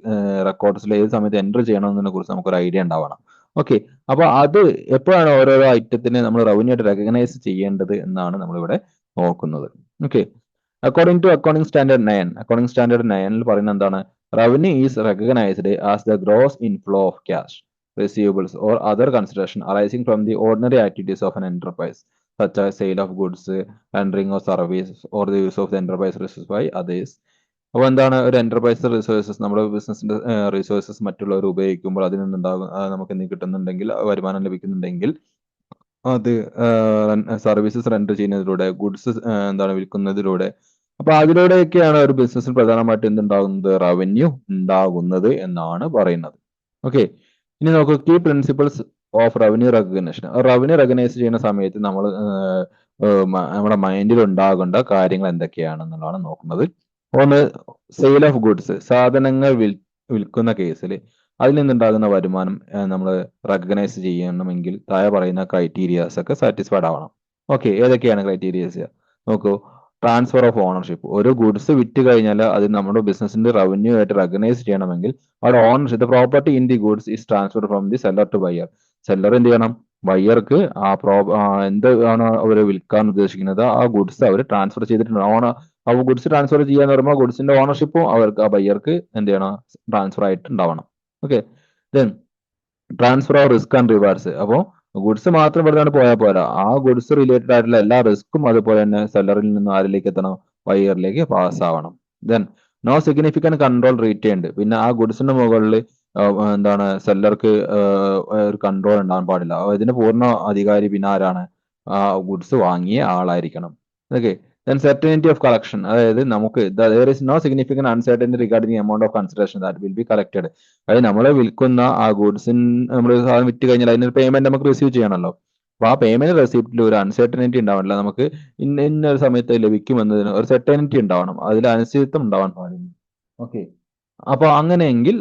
റെക്കോർഡ്സിൽ ഏത് സമയത്ത് എൻ്റർ ചെയ്യണം എന്നതിനെ കുറിച്ച് നമുക്കൊരു ഐഡിയ ഉണ്ടാവണം. ഓക്കെ, അപ്പൊ അത് എപ്പോഴാണ് ഓരോരോ ഐറ്റത്തിന് നമ്മൾ റവന്യൂ ആയിട്ട് റെക്കഗ്നൈസ് ചെയ്യേണ്ടത് എന്നാണ് നമ്മളിവിടെ നോക്കുന്നത്. Okay, according to according standard 9 പറയുന്നത് എന്താണ്? Revenue is recognised as the gross inflow of cash, receivables or other consideration arising from the ordinary activities of an enterprise, such as sale of goods, rendering of service, or the use of the enterprise resources by others. അപ്പോൾ എന്താണ് ഒരു എന്റർപ്രൈസ് റിസോഴ്സസ്, നമ്മുടെ ബിസിനസിന്റെ റിസോഴ്സസ് മറ്റുള്ളവർ ഉപയോഗിക്കുമ്പോൾ അതിൽ നിന്നുണ്ടാകും നമുക്ക് എന്തെങ്കിലും കിട്ടുന്നുണ്ടെങ്കിൽ, വരുമാനം ലഭിക്കുന്നുണ്ടെങ്കിൽ അത് സർവീസസ് റെൻഡർ ചെയ്യുന്നതിലൂടെ, ഗുഡ്സ് എന്താണ് വിൽക്കുന്നതിലൂടെ, അപ്പൊ അതിലൂടെയൊക്കെയാണ് ഒരു ബിസിനസ്സിൽ പ്രധാനമായിട്ട് എന്തുണ്ടാകുന്നത്? റവന്യൂ ഉണ്ടാകുന്നത് എന്നാണ് പറയുന്നത്. ഓക്കെ, ഇനി നോക്കൂ, key principles of revenue recognition. Revenue recognise ചെയ്യുന്ന സമയത്ത് നമ്മൾ നമ്മുടെ മൈൻഡിൽ ഉണ്ടാകേണ്ട കാര്യങ്ങൾ എന്തൊക്കെയാണെന്നുള്ളതാണ് നോക്കുന്നത്. ഒന്ന്, സെയിൽ ഓഫ് ഗുഡ്സ്, സാധനങ്ങൾ വിൽക്കുന്ന കേസിൽ അതിൽ നിന്നുണ്ടാകുന്ന വരുമാനം നമ്മൾ റെക്കഗ്നൈസ് ചെയ്യണമെങ്കിൽ താഴെ പറയുന്ന ക്രൈറ്റീരിയാസ് ഒക്കെ സാറ്റിസ്ഫൈഡ് ആവണം. ഓക്കെ, ഏതൊക്കെയാണ് ക്രൈറ്റീരിയാസ്? നോക്കൂ, ട്രാൻസ്ഫർ ഓഫ് ഓണർഷിപ്പ്. ഒരു ഗുഡ്സ് വിറ്റ് കഴിഞ്ഞാൽ അത് നമ്മുടെ ബിസിനസിന്റെ റവന്യൂ ആയിട്ട് റെക്കഗ്നൈസ് ചെയ്യണമെങ്കിൽ അവിടെ ownership, the property in the goods is transfer from the seller to buyer. Seller എന്ത് ചെയ്യണം? ബയ്യർക്ക് എന്ത് ആണ് അവർ വിൽക്കാൻ ഉദ്ദേശിക്കുന്നത് ആ ഗുഡ്സ് അവർ ട്രാൻസ്ഫർ ചെയ്തിട്ടുണ്ട്. ആ ഗുഡ്സ് ട്രാൻസ്ഫർ ചെയ്യാന്ന് പറയുമ്പോൾ ഗുഡ്സിന്റെ ഓണർഷിപ്പും അവർക്ക്, ആ ബയ്യർക്ക് എന്ത് ചെയ്യണം? ട്രാൻസ്ഫർ ആയിട്ട് ഉണ്ടാവണം. Okay, then transfer of risk and rewards. അപ്പോൾ ഗുഡ്സ് മാത്രം വെറുതെ പോയാൽ പോരാ, ആ ഗുഡ്സ് റിലേറ്റഡ് ആയിട്ടുള്ള എല്ലാ റിസ്ക്കും അതുപോലെ തന്നെ സെല്ലറിൽ നിന്ന് ആരിലേക്ക് എത്തണം? ബയ്യറിലേക്ക് പാസ് ആവണം. Then no significant control retained. പിന്നെ ആ ഗുഡ്സിന്റെ മുകളിൽ എന്താണ് സെല്ലർക്ക് ഒരു കൺട്രോൾ ഉണ്ടാകാൻ പാടില്ല. ഇതിന്റെ പൂർണ്ണ അധികാരി പിന്നെ ആരാണ്? ആ ഗുഡ്സ് വാങ്ങിയ ആളായിരിക്കണം. Okay, then certainty of collection. അതായത് നമുക്ക് there is no significant uncertainty regarding the amount of consideration that will be collected. അതായത് നമ്മൾ വിൽക്കുന്ന ആ ഗുഡ്സിന് നമ്മൾ സാധനം വിറ്റ് കഴിഞ്ഞാൽ അതിന് പേയ്മെന്റ് നമുക്ക് റിസീവ് ചെയ്യണമല്ലോ. അപ്പൊ ആ പേയ്മെന്റ് റെസിപ്റ്റിൽ ഒരു അൺസർട്ടനിറ്റി ഉണ്ടാവില്ല. നമുക്ക് ഇന്ന ഒരു സമയത്ത് ലഭിക്കുമെന്നതിന് ഒരു സെർട്ടനിറ്റി ഉണ്ടാവണം, അതിൽ അനിശ്ചിതത്വം ഉണ്ടാവാൻ പാടില്ല. ഓക്കെ, അപ്പൊ അങ്ങനെയെങ്കിൽ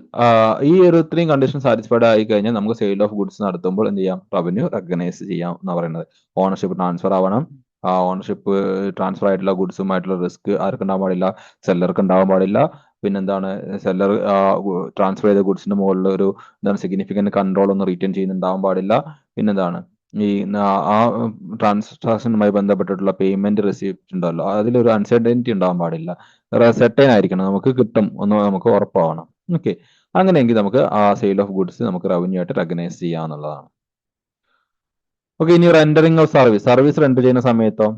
ഈ ഒരു ഇത്രയും കണ്ടീഷൻ സാറ്റിസ്ഫൈഡ് ആയി കഴിഞ്ഞാൽ നമുക്ക് സെയിൽ ഓഫ് ഗുഡ്സ് നടത്തുമ്പോൾ എന്ത് ചെയ്യാം? റവന്യൂ റെക്കഗ്നൈസ് ചെയ്യാം എന്ന് പറയുന്നത്. ഓണർഷിപ്പ് ട്രാൻസ്ഫർ ആവണം. ആ ഓണർഷിപ്പ് ട്രാൻസ്ഫർ ആയിട്ടുള്ള ഗുഡ്സുമായിട്ടുള്ള റിസ്ക് ആർക്കും ഉണ്ടാവാൻ പാടില്ല? സെല്ലർക്ക് ഉണ്ടാവാൻ പാടില്ല. പിന്നെന്താണ്? സെല്ലർ ട്രാൻസ്ഫർ ചെയ്ത ഗുഡ്സിന്റെ മുകളിൽ ഒരു എന്താണ് സിഗ്നിഫിക്കന്റ് കൺട്രോൾ ഒന്നും റീറ്റെയിൻ ചെയ്യുന്നുണ്ടാവാൻ പാടില്ല. പിന്നെന്താണ്? ഈ ആ ട്രാൻസാക്ഷനുമായി ബന്ധപ്പെട്ടിട്ടുള്ള പേയ്മെന്റ് റെസിപ്റ്റ് ഉണ്ടല്ലോ, അതിലൊരു അൺസർട്ടനിറ്റി ഉണ്ടാവാൻ പാടില്ല. സെർട്ടൈൻ ആയിരിക്കണം, നമുക്ക് കിട്ടും ഒന്ന് നമുക്ക് ഉറപ്പാവണം. ഓക്കെ, അങ്ങനെയെങ്കിൽ നമുക്ക് ആ സെയിൽ ഓഫ് ഗുഡ്സ് നമുക്ക് റവന്യൂ ആയിട്ട് റെക്കഗ്നൈസ് ചെയ്യാന്നുള്ളതാണ്. ഓക്കെ, ഇനി റെൻഡറിങ് ഓഫ് സർവീസ് റെൻഡർ ചെയ്യുന്ന സമയത്തോ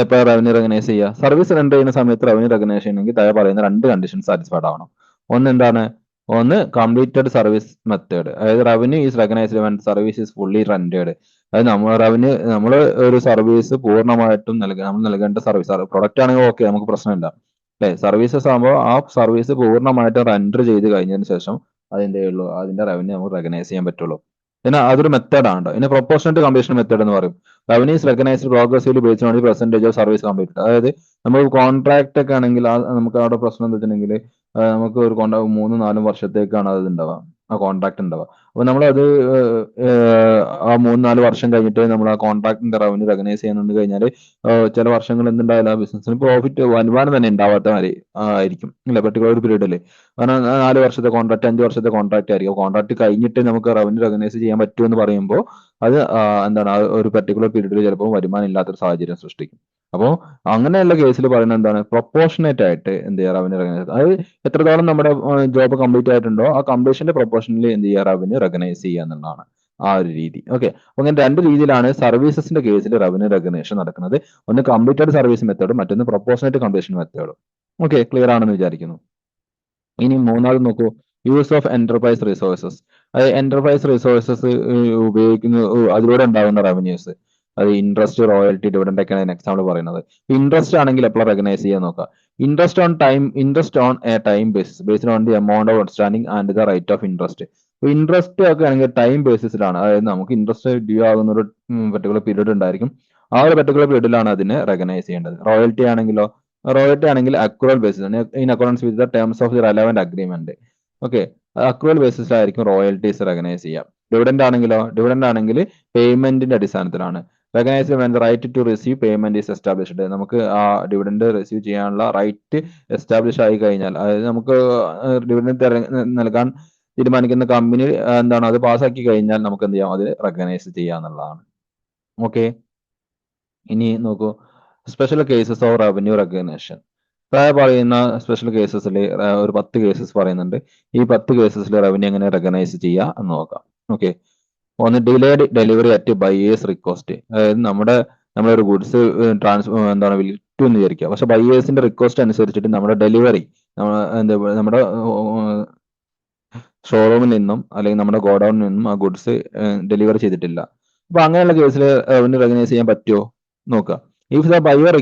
ഇപ്പൊ റവന്യൂ റെക്കഗ്നൈസ് ചെയ്യുക. സർവീസ് റെൻഡർ ചെയ്യുന്ന സമയത്ത് റവന്യൂ റെക്കഗ്നൈസ് ചെയ്യണമെങ്കിൽ താഴെ പറയുന്ന രണ്ട് കണ്ടീഷൻ സാറ്റിസ്ഫൈഡ് ആവണം. ഒന്ന് എന്താണ്? ഒന്ന്, കംപ്ലീറ്റഡ് സർവീസ് മെത്തേഡ്. അതായത് revenue is recognised when service is fully rendered. അതായത് നമ്മൾ ഒരു സർവീസ് പൂർണ്ണമായിട്ടും നമ്മൾ നൽകേണ്ട സർവീസ്, പ്രൊഡക്റ്റ് ആണെങ്കിൽ ഓക്കെ, നമുക്ക് പ്രശ്നമില്ല അല്ലെ. സർവീസസ് ആകുമ്പോൾ ആ സർവീസ് പൂർണ്ണമായിട്ട് റെൻഡർ ചെയ്ത് കഴിഞ്ഞതിന് ശേഷം അതിന്റെ റവന്യൂ നമുക്ക് റെക്കഗ്നൈസ് ചെയ്യാൻ പറ്റുള്ളൂ. പിന്നെ അതൊരു മെത്തേഡാണ് കേട്ടോ. പിന്നെ പ്രൊപ്പോർഷണൽ കംപ്ലീഷൻ മെത്തേഡ് എന്ന് പറയും. Revenue is recognised progressively based on the percentage of service completed. അതായത് നമ്മൾ കോൺട്രാക്ട് ഒക്കെ ആണെങ്കിൽ നമുക്ക് അവിടെ പ്രശ്നം എന്താ വെച്ചിട്ടുണ്ടെങ്കിൽ നമുക്ക് ഒരു 3-4 വർഷത്തേക്കാണ് അത് ഉണ്ടാവുക, ആ കോൺട്രാക്ട് ഉണ്ടാവുക. അപ്പൊ നമ്മളത് ആ 3-4 വർഷം കഴിഞ്ഞിട്ട് നമ്മൾ ആ കോൺട്രാക്ടിന്റെ റവന്യൂ റെക്കഗ്നൈസ് ചെയ്യുന്നത് കഴിഞ്ഞാൽ ചില വർഷങ്ങൾ എന്തുണ്ടാവില്ല, ബിസിനസിന് പ്രോഫിറ്റ് വരുമാനം തന്നെ ഉണ്ടാവാത്ത മാതിരി ആയിരിക്കും ഇല്ല പെർട്ടിക്കുലർ ഒരു പീരീഡിൽ. കാരണം 4 വർഷത്തെ കോൺട്രാക്ട്, 5 വർഷത്തെ കോൺട്രാക്ട് ആയിരിക്കും. കോൺട്രാക്ട് കഴിഞ്ഞിട്ട് നമുക്ക് റവന്യൂ റെക്കഗ്നൈസ് ചെയ്യാൻ പറ്റുമെന്ന് പറയുമ്പോൾ അത് എന്താണ് ഒരു പെർട്ടിക്കുലർ പീരീഡിൽ ചിലപ്പോൾ വരുമാനം ഇല്ലാത്തൊരു സാഹചര്യം സൃഷ്ടിക്കും. അപ്പോൾ അങ്ങനെയുള്ള കേസിൽ പറയുന്നത് എന്താണ്? പ്രൊപ്പോർഷനേറ്റ് ആയിട്ട് എന്ത് ചെയ്യുക? Revenue recognise. അതായത് എത്രത്തോളം നമ്മുടെ ജോബ് കംപ്ലീറ്റ് ആയിട്ടുണ്ടോ ആ കംപ്ലീഷന്റെ പ്രൊപ്പോർഷനിൽ എന്ത് ചെയ്യുക? റവന്യൂ റെക്കഗ്നൈസ് ചെയ്യുക എന്നുള്ളതാണ് ആ ഒരു രീതി. ഓക്കെ, അങ്ങനെ രണ്ട് രീതിയിലാണ് സർവീസസിന്റെ കേസിൽ റവന്യൂ റെക്കഗ്നേഷൻ നടക്കുന്നത്. ഒന്ന് കംപ്ലീറ്റഡ് സർവീസ് മെത്തേഡും മറ്റൊന്ന് പ്രൊപ്പോർഷനേറ്റ് കംപ്ലീഷൻ മെത്തേഡും. ഓക്കെ, ക്ലിയർ ആണെന്ന് വിചാരിക്കുന്നു. ഇനി മൂന്നാമത് നോക്കൂ, യൂസ് ഓഫ് എന്റർപ്രൈസ് റിസോഴ്സസ്. അത് എന്റർപ്രൈസ് റിസോഴ്സസ് ഉപയോഗിക്കുന്ന അതിലൂടെ ഉണ്ടാകുന്ന റവന്യൂസ്, അത് ഇൻട്രസ്റ്റ്, റോയൽറ്റി, ഡിവിഡന്റ് ഒക്കെയാണ് അതിന് എക്സാമ്പിൾ പറയുന്നത്. ഇൻട്രസ്റ്റ് ആണെങ്കിൽ എപ്പോഴും റെക്കഗ്നൈസ് ചെയ്യാൻ നോക്കാം. Interest on A time basis based on the amount of outstanding and the rate of interest. Interest ഒക്കെ ആണെങ്കിൽ ടൈം ബേസിസിലാണ്. അതായത് നമുക്ക് ഇൻട്രസ്റ്റ് ഡ്യൂ ആകുന്ന ഒരു പെർട്ടിക്കുലർ പീരീഡ് ഉണ്ടായിരിക്കും, ആ ഒരു പെർട്ടിക്കുലർ പീരീഡിലാണ് അതിനെ റെക്കഗ്നൈസ് ചെയ്യേണ്ടത്. റോയൽറ്റി ആണെങ്കിൽ അക്രൂവൽ ബേസിസ് ആണ്, in accordance with the terms of the relevant agreement. Okay, accrual ബേസിസിലായിരിക്കും റോയൽറ്റീസ് റെക്കഗ്നൈസ് ചെയ്യാം. ഡിവിഡന്റ് ആണെങ്കിൽ പേയ്മെന്റിന്റെ അടിസ്ഥാനത്തിലാണ്. Recognised when the right to receive payment is established. നമുക്ക് ആ ഡിവിഡന്റ് റിസീവ് ചെയ്യാനുള്ള റൈറ്റ് എസ്റ്റാബ്ലിഷ് ആയി കഴിഞ്ഞാൽ, അതായത് നമുക്ക് ഡിവിഡന്റ് നൽകാൻ തീരുമാനിക്കുന്ന കമ്പനി എന്താണ് അത് പാസ്സാക്കി കഴിഞ്ഞാൽ നമുക്ക് എന്ത് ചെയ്യാം, അത് റെക്കഗ്നൈസ് ചെയ്യാന്നുള്ളതാണ്. ഓക്കെ, ഇനി നോക്കൂ, special cases of revenue recognition. താഴെ പറയുന്ന സ്പെഷ്യൽ കേസസിൽ ഒരു 10 കേസസ് പറയുന്നുണ്ട്. ഈ 10 കേസസിൽ റവന്യൂ എങ്ങനെ റെക്കഗ്നൈസ് ചെയ്യുക എന്ന് നോക്കാം. ഓക്കെ, ഒന്ന് delayed delivery at buyer's request. അതായത് നമ്മളൊരു ഗുഡ്സ് എന്താണ് വിറ്റു എന്ന് വിചാരിക്കുക, പക്ഷെ ബയേഴ്സിന്റെ റിക്വസ്റ്റ് അനുസരിച്ചിട്ട് നമ്മുടെ ഡെലിവറി നമ്മുടെ ഷോറൂമിൽ നിന്നും അല്ലെങ്കിൽ നമ്മുടെ ഗോഡൌണിൽ നിന്നും ആ ഗുഡ്സ് ഡെലിവർ ചെയ്തിട്ടില്ല. അപ്പൊ അങ്ങനെയുള്ള കേസിൽ റവന്യൂ റെക്കഗ്നൈസ് ചെയ്യാൻ പറ്റുമോ നോക്കുക. If the buyer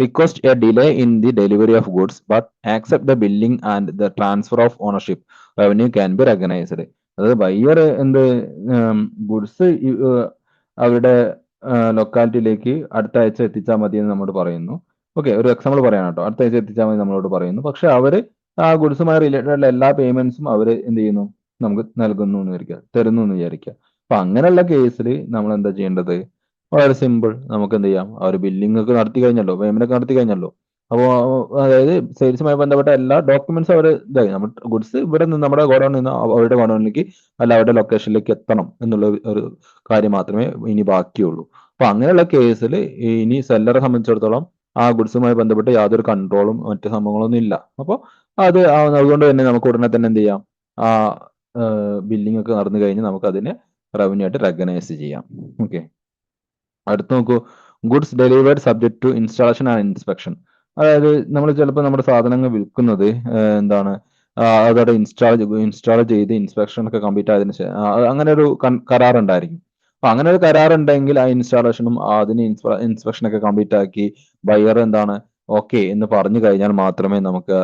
request A delay in the delivery of goods but accept the billing and the transfer of ownership, revenue can be recognised. അതായത് ബയ്യർ ഗുഡ്സ് അവരുടെ ലൊക്കാലിറ്റിയിലേക്ക് അടുത്ത ആഴ്ച എത്തിച്ചാൽ മതി എന്ന് നമ്മോട് പറയുന്നു. ഓക്കെ, ഒരു എക്സാമ്പിൾ പറയാൻ കേട്ടോ, അടുത്ത ആഴ്ച എത്തിച്ചാൽ മതി നമ്മളോട് പറയുന്നു. പക്ഷെ അവര് ആ ഗുഡ്സുമായി റിലേറ്റഡ് ആയിട്ടുള്ള എല്ലാ പേയ്മെന്റ്സും അവര് എന്ത് ചെയ്യുന്നു, നമുക്ക് നൽകുന്നു എന്ന് വിചാരിക്കുക, തരുന്നു എന്ന് വിചാരിക്കുക. അപ്പൊ അങ്ങനെയുള്ള കേസിൽ നമ്മൾ എന്താ ചെയ്യേണ്ടത്? വളരെ സിമ്പിൾ, നമുക്ക് എന്ത് ചെയ്യാം, അവർ ബില്ലിംഗ് ഒക്കെ നടത്തി കഴിഞ്ഞല്ലോ, പേയ്മെന്റ് ഒക്കെ നടത്തി കഴിഞ്ഞല്ലോ. അപ്പോൾ അതായത് സെയിൽസുമായി ബന്ധപ്പെട്ട എല്ലാ ഡോക്യുമെന്റ്സും അവർ ഇതായി, നമ്മുടെ ഗുഡ്സ് ഇവിടെ നിന്ന് നമ്മുടെ ഗോഡൌണിൽ നിന്ന് അവരുടെ ഗോഡൌണിലേക്ക് അല്ല അവരുടെ ലൊക്കേഷനിലേക്ക് എത്തണം എന്നുള്ള ഒരു കാര്യം മാത്രമേ ഇനി ബാക്കിയുള്ളൂ. അപ്പൊ അങ്ങനെയുള്ള കേസിൽ ഇനി സെല്ലറെ സംബന്ധിച്ചിടത്തോളം ആ ഗുഡ്സുമായി ബന്ധപ്പെട്ട് യാതൊരു കൺട്രോളും മറ്റു സംഭവങ്ങളൊന്നും ഇല്ല. അപ്പോൾ അതുകൊണ്ട് തന്നെ നമുക്ക് ഉടനെ തന്നെ എന്ത് ചെയ്യാം, ആ ബില്ലിംഗ് ഒക്കെ നടന്നു കഴിഞ്ഞ് നമുക്ക് അതിനെ റവന്യൂ ആയിട്ട് റെക്കഗ്നൈസ് ചെയ്യാം. ഓക്കെ, അടുത്ത് നോക്കൂ, goods delivered subject to installation and inspection. അതായത് നമ്മൾ ചിലപ്പോൾ നമ്മുടെ സാധനങ്ങൾ വിൽക്കുന്നത് എന്താണ് അതോടെ ഇൻസ്റ്റാൾ ചെയ്ത് ഇൻസ്പെക്ഷൻ ഒക്കെ കംപ്ലീറ്റ് ആയതിനു ശേഷം അങ്ങനെ ഒരു കരാർ ഉണ്ടായിരിക്കും. അപ്പൊ അങ്ങനെ ഒരു കരാർ ഉണ്ടെങ്കിൽ ആ ഇൻസ്റ്റാളേഷനും അതിന് ഇൻസ്പെക്ഷൻ ഒക്കെ കംപ്ലീറ്റ് ആക്കി ബയർ എന്താണ് ഓക്കെ എന്ന് പറഞ്ഞു കഴിഞ്ഞാൽ മാത്രമേ നമുക്ക്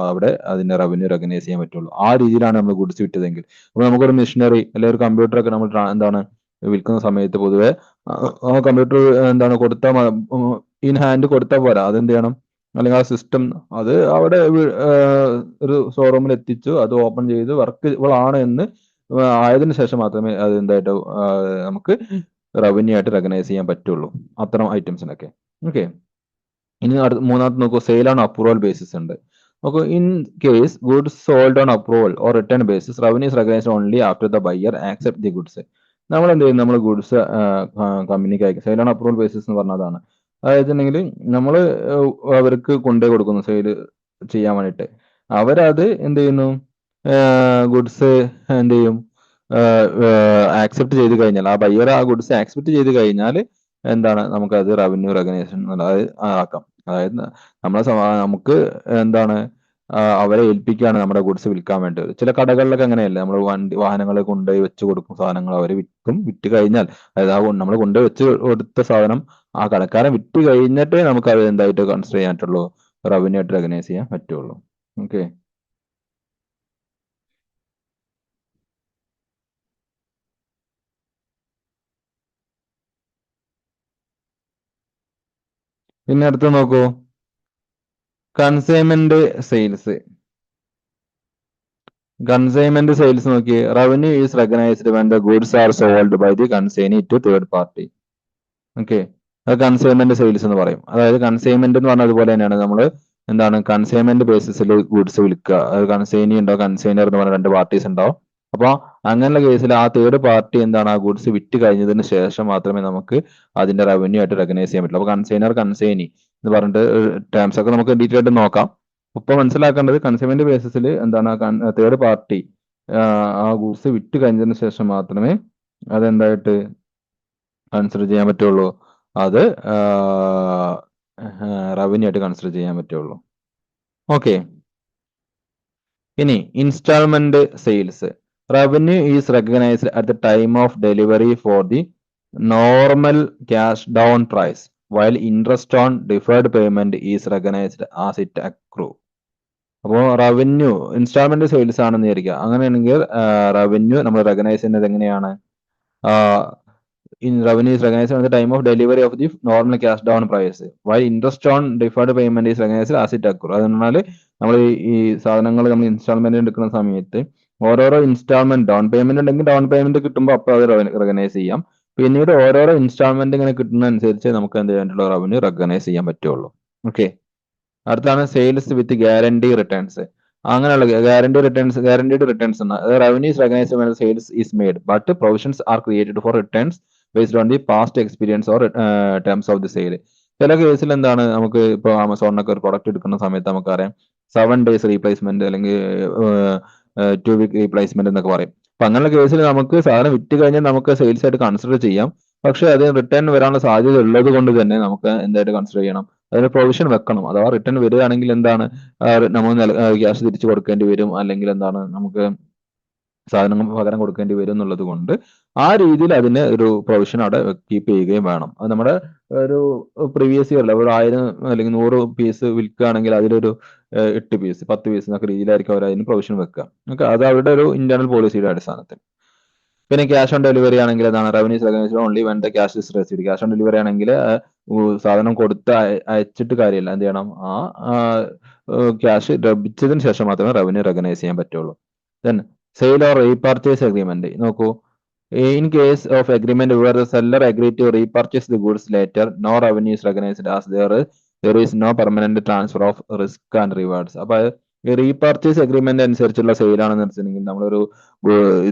അവിടെ അതിന്റെ റവന്യൂ റെക്കഗ്നൈസ് ചെയ്യാൻ പറ്റുള്ളൂ. ആ രീതിയിലാണ് നമ്മൾ ഗുഡ്സ് വിറ്റതെങ്കിൽ. അപ്പൊ നമുക്കൊരു മെഷീനറി അല്ലെങ്കിൽ ഒരു കമ്പ്യൂട്ടർ ഒക്കെ നമ്മൾ എന്താണ് വിൽക്കുന്ന സമയത്ത് പൊതുവെ ആ കമ്പ്യൂട്ടർ എന്താണ് ഇൻ ഹാൻഡ് കൊടുത്താൽ പോരാ, അതെന്ത് ചെയ്യണം, അല്ലെങ്കിൽ ആ സിസ്റ്റം അത് അവിടെ ഒരു ഷോറൂമിൽ എത്തിച്ചു അത് ഓപ്പൺ ചെയ്ത് വർക്കബിൾ ആണ് എന്ന് ആയതിനു ശേഷം മാത്രമേ അത് എന്തായിട്ട് നമുക്ക് റവന്യൂ ആയിട്ട് റെക്കഗ്നൈസ് ചെയ്യാൻ പറ്റുള്ളൂ അത്തരം ഐറ്റംസിനൊക്കെ. ഓക്കെ, ഇനി മൂന്നാമത്തെ നോക്കൂ, സെയിൽ ഓൺ അപ്രൂവൽ ബേസിസ് ഉണ്ട്. നോക്കൂ, in case goods sold on approval or return basis revenue is recognised only after the buyer accept the goods. നമ്മൾ എന്ത് ചെയ്യും, നമ്മൾ ഗുഡ്സ് കമ്പനിക്ക് അയക്കും. സെയിൽ ഓൺ അപ്രൂവൽ ബേസിസ് എന്ന് പറഞ്ഞതാണ്, അതായതുണ്ടെങ്കിൽ നമ്മൾ അവർക്ക് കൊണ്ടുപോയി കൊടുക്കുന്നു സെയിൽ ചെയ്യാൻ വേണ്ടിയിട്ട്. അവരത് എന്ത് ചെയ്യുന്നു, ഗുഡ്സ് എന്ത് ചെയ്യും, ആക്സെപ്റ്റ് ചെയ്ത് കഴിഞ്ഞാൽ, ആ ബയ്യർ ആ ഗുഡ്സ് ആക്സെപ്റ്റ് ചെയ്ത് കഴിഞ്ഞാൽ എന്താണ് നമുക്കത് റവന്യൂ റെക്കഗ്നേഷൻ ആക്കാം. അതായത് നമുക്ക് എന്താണ് അവരെ ഏൽപ്പിക്കുകയാണ് നമ്മുടെ ഗുഡ്സ് വിൽക്കാൻ വേണ്ടി. ചില കടകളിലൊക്കെ അങ്ങനെയല്ലേ, നമ്മൾ വാഹനങ്ങളെ കൊണ്ടുപോയി വെച്ച് കൊടുക്കും സാധനങ്ങൾ, അവർ വിറ്റ് കഴിഞ്ഞാൽ, അതായത് നമ്മൾ കൊണ്ടുപോയി വെച്ച് കൊടുത്ത സാധനം ആ കടക്കാരൻ വിറ്റ് കഴിഞ്ഞിട്ടേ നമുക്ക് അത് എന്തായിട്ട് കൺസിഡർ ചെയ്യാൻ പറ്റുള്ളൂ, റവന്യൂ ആയിട്ട് റെക്കഗ്നൈസ് ചെയ്യാൻ പറ്റുള്ളൂ. ഓക്കെ, പിന്നെ അടുത്ത് നോക്കൂ, കൺസൈൻമെന്റ് സെയിൽസ്. കൺസൈൻമെന്റ് സെയിൽസ് നോക്കി, revenue is recognised when the goods are sold by the consignee to third party. Okay, അത് കൺസൈൻമെന്റ് സെയിൽസ് എന്ന് പറയും. അതായത് കൺസൈൻമെന്റ് എന്ന് പറഞ്ഞാൽ അതുപോലെ തന്നെയാണ്, നമ്മൾ എന്താണ് കൺസൈൻമെന്റ് ബേസിസിൽ ഗുഡ്സ് വിൽക്കുക. അത് കൺസൈനി ഉണ്ടാവും, കൺസൈനർ എന്ന് പറഞ്ഞ 2 പാർട്ടീസ് ഉണ്ടാവും. അപ്പോൾ അങ്ങനെയുള്ള കേസിൽ ആ തേർഡ് പാർട്ടി എന്താണ് ആ ഗുഡ്സ് വിറ്റ് കഴിഞ്ഞതിന് ശേഷം മാത്രമേ നമുക്ക് അതിന്റെ റവന്യൂ ആയിട്ട് റെക്കഗ്നൈസ് ചെയ്യാൻ പറ്റുള്ളൂ. അപ്പോൾ കൺസൈനർ, കൺസൈനി എന്ന് പറഞ്ഞിട്ട് ടേംസ് ഒക്കെ നമുക്ക് ഡീറ്റെയിൽ ആയിട്ട് നോക്കാം. ഇപ്പൊ മനസ്സിലാക്കേണ്ടത് കൺസൈൻമെന്റ് ബേസിസിൽ എന്താണ് തേർഡ് പാർട്ടി ആ ഗുഡ്സ് വിറ്റ് കഴിഞ്ഞതിന് ശേഷം മാത്രമേ അതെന്തായിട്ട് കൺസിഡർ ചെയ്യാൻ പറ്റുള്ളൂ, അത് റവന്യൂ ആയിട്ട് കൺസിഡർ ചെയ്യാൻ പറ്റുള്ളൂ. ഓക്കെ, ഇനി instalment sales. Revenue is recognised at the time of delivery for the normal cash down price while interest on deferred payment is recognised as it accrue. അപ്പോൾ റവന്യൂ ഇൻസ്റ്റാൾമെന്റ് സെയിൽസ് ആണെന്ന് വിചാരിക്കുക. അങ്ങനെയാണെങ്കിൽ റവന്യൂ നമ്മൾ റെക്കഗ്നൈസ് ചെയ്യുന്നത് എങ്ങനെയാണ്? revenue is recognized at the time of delivery of the normal cash down price, while interest on deferred payment is recognized as it occur. അതെന്നാൽ നമ്മൾ ഈ സാധനങ്ങൾ നമ്മൾ ഇൻസ്റ്റാൾമെന്റ് എടുക്കുന്ന സമയത്ത് ഓരോരോ ഇൻസ്റ്റാൾമെന്റ് ഡൗൺ പേയ്മെന്റ് ഉണ്ടെങ്കിൽ ഡൗൺ പേയ്മെന്റ് കിട്ടുമ്പോൾ അപ്പോൾ അത് റെക്കഗ്നൈസ് ചെയ്യാം. പിന്നീട് ഓരോരോ ഇൻസ്റ്റാൾമെന്റ് ഇങ്ങനെ കിട്ടുന്നതനുസരിച്ച് നമുക്ക് എന്ത് ചെയ്യാനുള്ള റവന്യൂ റെക്കഗ്നൈസ് ചെയ്യാൻ പറ്റുള്ളൂ. ഓക്കെ. അടുത്താണ് സെയിൽസ് വിത്ത് ഗ്യാരണ്ടി റിട്ടേൺസ്. അങ്ങനെയുള്ള guaranteed returns revenue is recognised when sales is made but provisions are created for returns based on the past experience or terms of the sale. ചില കേസിൽ എന്താണ്, നമുക്ക് ഇപ്പോൾ ആമസോണിനൊക്കെ ഒരു പ്രൊഡക്റ്റ് എടുക്കുന്ന സമയത്ത് നമുക്കറിയാം 7 days റീപ്ലേസ്മെന്റ് അല്ലെങ്കിൽ 2 week റീപ്ലേസ്മെന്റ് എന്നൊക്കെ പറയും. അപ്പൊ അങ്ങനെയുള്ള കേസിൽ നമുക്ക് സാധനം വിറ്റ് കഴിഞ്ഞാൽ നമുക്ക് സെയിൽസ് ആയിട്ട് കൺസിഡർ ചെയ്യാം. പക്ഷെ അത് റിട്ടേൺ വരാനുള്ള സാധ്യത ഉള്ളത് കൊണ്ട് തന്നെ നമുക്ക് എന്തായിട്ട് കൺസിഡർ ചെയ്യണം, അതിന് പ്രൊവിഷൻ വെക്കണം. അഥവാ റിട്ടേൺ വരികയാണെങ്കിൽ എന്താണ്, നമ്മൾ ക്യാഷ് തിരിച്ചു കൊടുക്കേണ്ടി വരും, അല്ലെങ്കിൽ എന്താണ് നമുക്ക് സാധനങ്ങൾ പകരം കൊടുക്കേണ്ടി വരും എന്നുള്ളത് കൊണ്ട് ആ രീതിയിൽ അതിന് ഒരു പ്രൊവിഷൻ അവിടെ കീപ്പ് ചെയ്യുകയും വേണം. അത് നമ്മുടെ ഒരു പ്രീവിയസ് ഇയറിൽ ഒരു 1000 അല്ലെങ്കിൽ 100 പീസ് വിൽക്കുകയാണെങ്കിൽ അതിലൊരു 8 പീസ് 10 പീസ് എന്നൊക്കെ രീതിയിലായിരിക്കും അവർ അതിന് പ്രൊവിഷൻ വെക്കുക. ഓക്കെ, അത് അവരുടെ ഒരു ഇന്റേണൽ പോളിസിയുടെ അടിസ്ഥാനത്തിൽ. പിന്നെ ക്യാഷ് ഓൺ ഡെലിവറി ആണെങ്കിൽ അതാണ് revenues recognised only when the cash is received. Cash on delivery ആണെങ്കിൽ സാധനം കൊടുത്ത് അയച്ചിട്ട് കാര്യമില്ല, എന്ത് ചെയ്യണം, ആ ക്യാഷ് ലഭിച്ചതിന് ശേഷം മാത്രമേ റവന്യൂ റെക്കഗ്നൈസ് ചെയ്യാൻ പറ്റുള്ളൂ. Then sale or repurchase agreement നോക്കൂ. In case of agreement where the seller agreed to repurchase the goods later, no revenue is recognized as there is no permanent transfer of risk and rewards. അപ്പൊ റീപർച്ചേസ് അഗ്രിമെന്റ് അനുസരിച്ചുള്ള സെയിൽ ആണെന്ന് വെച്ചിട്ടുണ്ടെങ്കിൽ നമ്മളൊരു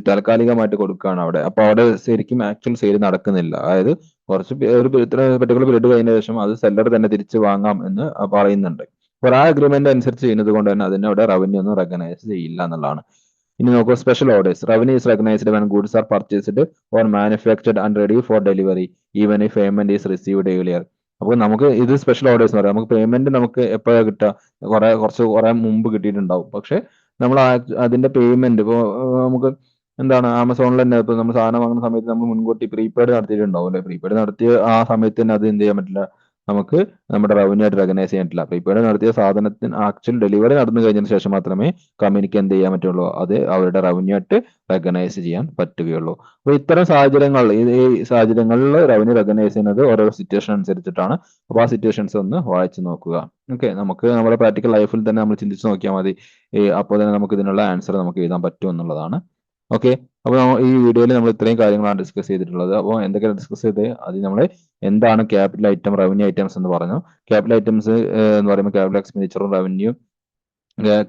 താൽക്കാലികമായിട്ട് കൊടുക്കുകയാണ് അവിടെ. അപ്പൊ അവിടെ ശരിക്കും ആക്ച്വൽ സെയിൽ നടക്കുന്നില്ല. അതായത് കുറച്ച് ഒരു പെർട്ടിക്കുലർ പീരീഡ് കഴിഞ്ഞ ശേഷം അത് സെല്ലർ തന്നെ തിരിച്ചു വാങ്ങാം എന്ന് പറയുന്നുണ്ട്. അപ്പോൾ ആ അഗ്രിമെന്റ് അനുസരിച്ച് ചെയ്യുന്നത് കൊണ്ട് തന്നെ അതിനെ അവിടെ റവന്യൂ ഒന്നും റെക്കഗ്നൈസ് ചെയ്യില്ല എന്നുള്ളതാണ്. ഇനി നോക്കൂ, special orders. Revenue is recognised when goods are purchased or manufactured and ready for delivery even if payment is received earlier. അപ്പോൾ നമുക്ക് ഇത് സ്പെഷ്യൽ ഓർഡേഴ്സ് എന്ന് പറയാം. നമുക്ക് പേയ്മെന്റ് നമുക്ക് എപ്പോഴാണ് കിട്ടുക, കുറെ മുമ്പ് കിട്ടിയിട്ടുണ്ടാവും. പക്ഷെ നമ്മൾ അതിന്റെ പേയ്മെന്റ് ഇപ്പോൾ നമുക്ക് എന്താണ് ആമസോണിൽ തന്നെ ഇപ്പോൾ നമ്മൾ സാധനം വാങ്ങുന്ന സമയത്ത് നമ്മൾ മുൻകൂട്ടി പ്രീപെയ്ഡ് നടത്തിയിട്ടുണ്ടാവും അല്ലെ. പ്രീപെയ്ഡ് നടത്തിയ ആ സമയത്ത് തന്നെ അത് എന്ത് ചെയ്യാൻ പറ്റില്ല, നമുക്ക് നമ്മുടെ റവന്യൂ ആയിട്ട് റെക്കഗ്നൈസ് ചെയ്യാൻ പറ്റില്ല. പ്രീപെയ്ഡ് നടത്തിയ സാധനത്തിന് ആക്ച്വൽ ഡെലിവറി നടന്നു കഴിഞ്ഞതിന് ശേഷം മാത്രമേ കമ്പനിക്ക് എന്ത് ചെയ്യാൻ പറ്റുള്ളൂ, അത് അവരുടെ റവന്യൂ ആയിട്ട് റെക്കഗ്നൈസ് ചെയ്യാൻ പറ്റുകയുള്ളൂ. അപ്പൊ ഇത്തരം സാഹചര്യങ്ങൾ, ഈ സാഹചര്യങ്ങളിൽ റവന്യൂ റെക്കഗ്നൈസ് ചെയ്യുന്നത് ഓരോ സിറ്റുവേഷൻ അനുസരിച്ചിട്ടാണ്. അപ്പൊ ആ സിറ്റുവേഷൻസ് ഒന്ന് വായിച്ചു നോക്കുക. ഓക്കെ, നമുക്ക് നമ്മുടെ പ്രാക്ടിക്കൽ ലൈഫിൽ തന്നെ നമ്മൾ ചിന്തിച്ച് നോക്കിയാൽ മതി. അപ്പോൾ തന്നെ നമുക്ക് ഇതിനുള്ള ആൻസർ നമുക്ക് എഴുതാൻ പറ്റും എന്നുള്ളതാണ്. ഓക്കെ, അപ്പോൾ ഈ വീഡിയോയിൽ നമ്മൾ ഇത്രയും കാര്യങ്ങളാണ് ഡിസ്കസ് ചെയ്തിട്ടുള്ളത്. അപ്പോൾ എന്തൊക്കെയാണ് ഡിസ്കസ് ചെയ്തത്, അത് നമ്മൾ എന്താണ് ക്യാപിറ്റൽ ഐറ്റം, റവന്യൂ ഐറ്റംസ് എന്ന് പറഞ്ഞു. ക്യാപിറ്റൽ ഐറ്റംസ് എന്ന് പറയുമ്പോൾ ക്യാപിറ്റൽ എക്സ്പെൻഡിച്ചറും റവന്യൂ,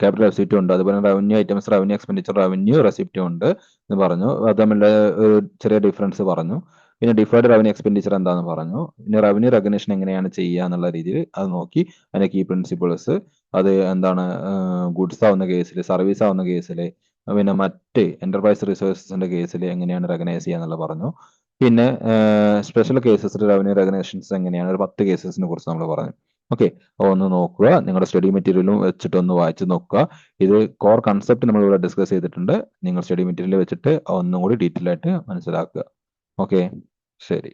ക്യാപിറ്റൽ റെസിപ്റ്റും ഉണ്ട്. അതുപോലെ revenue items, revenue expenditure, revenue റെസിപ്റ്റും ഉണ്ട് എന്ന് പറഞ്ഞു. അത് തമ്മിലുള്ള ചെറിയ ഡിഫറൻസ് പറഞ്ഞു. പിന്നെ ഡിഫേർഡ് റവന്യൂ എക്സ്പെൻഡിച്ചർ എന്താന്ന് പറഞ്ഞു. പിന്നെ റവന്യൂ റെക്കഗ്നിഷൻ എങ്ങനെയാണ് ചെയ്യുക എന്നുള്ള രീതിയിൽ അത് നോക്കി. അതിന്റെ കീ പ്രിൻസിപ്പിൾസ്, അത് എന്താണ്, ഗുഡ്സ് ആവുന്ന കേസിൽ, സർവീസ് ആവുന്ന കേസിൽ, പിന്നെ മറ്റ് എന്റർപ്രൈസ് റിസോഴ്സസിന്റെ കേസിൽ എങ്ങനെയാണ് റെക്കഗ്നൈസ് ചെയ്യുക എന്നുള്ളത് പറഞ്ഞു. പിന്നെ സ്പെഷ്യൽ കേസസിൽ റവന്യൂ റെക്കഗ്നേഷൻസ് എങ്ങനെയാണ്, ഒരു 10 കേസസിനെ കുറിച്ച് നമ്മൾ പറഞ്ഞു. ഓക്കെ, അപ്പോൾ ഒന്ന് നോക്കുക, നിങ്ങളുടെ സ്റ്റഡി മെറ്റീരിയലും വെച്ചിട്ട് ഒന്ന് വായിച്ച് നോക്കുക. ഇത് കോർ കൺസെപ്റ്റ് നമ്മൾ ഇവിടെ ഡിസ്കസ് ചെയ്തിട്ടുണ്ട്. നിങ്ങൾ സ്റ്റഡി മെറ്റീരിയൽ വെച്ചിട്ട് ഒന്നും കൂടി ഡീറ്റെയിൽ ആയിട്ട് മനസ്സിലാക്കുക. ഓക്കെ, ശരി.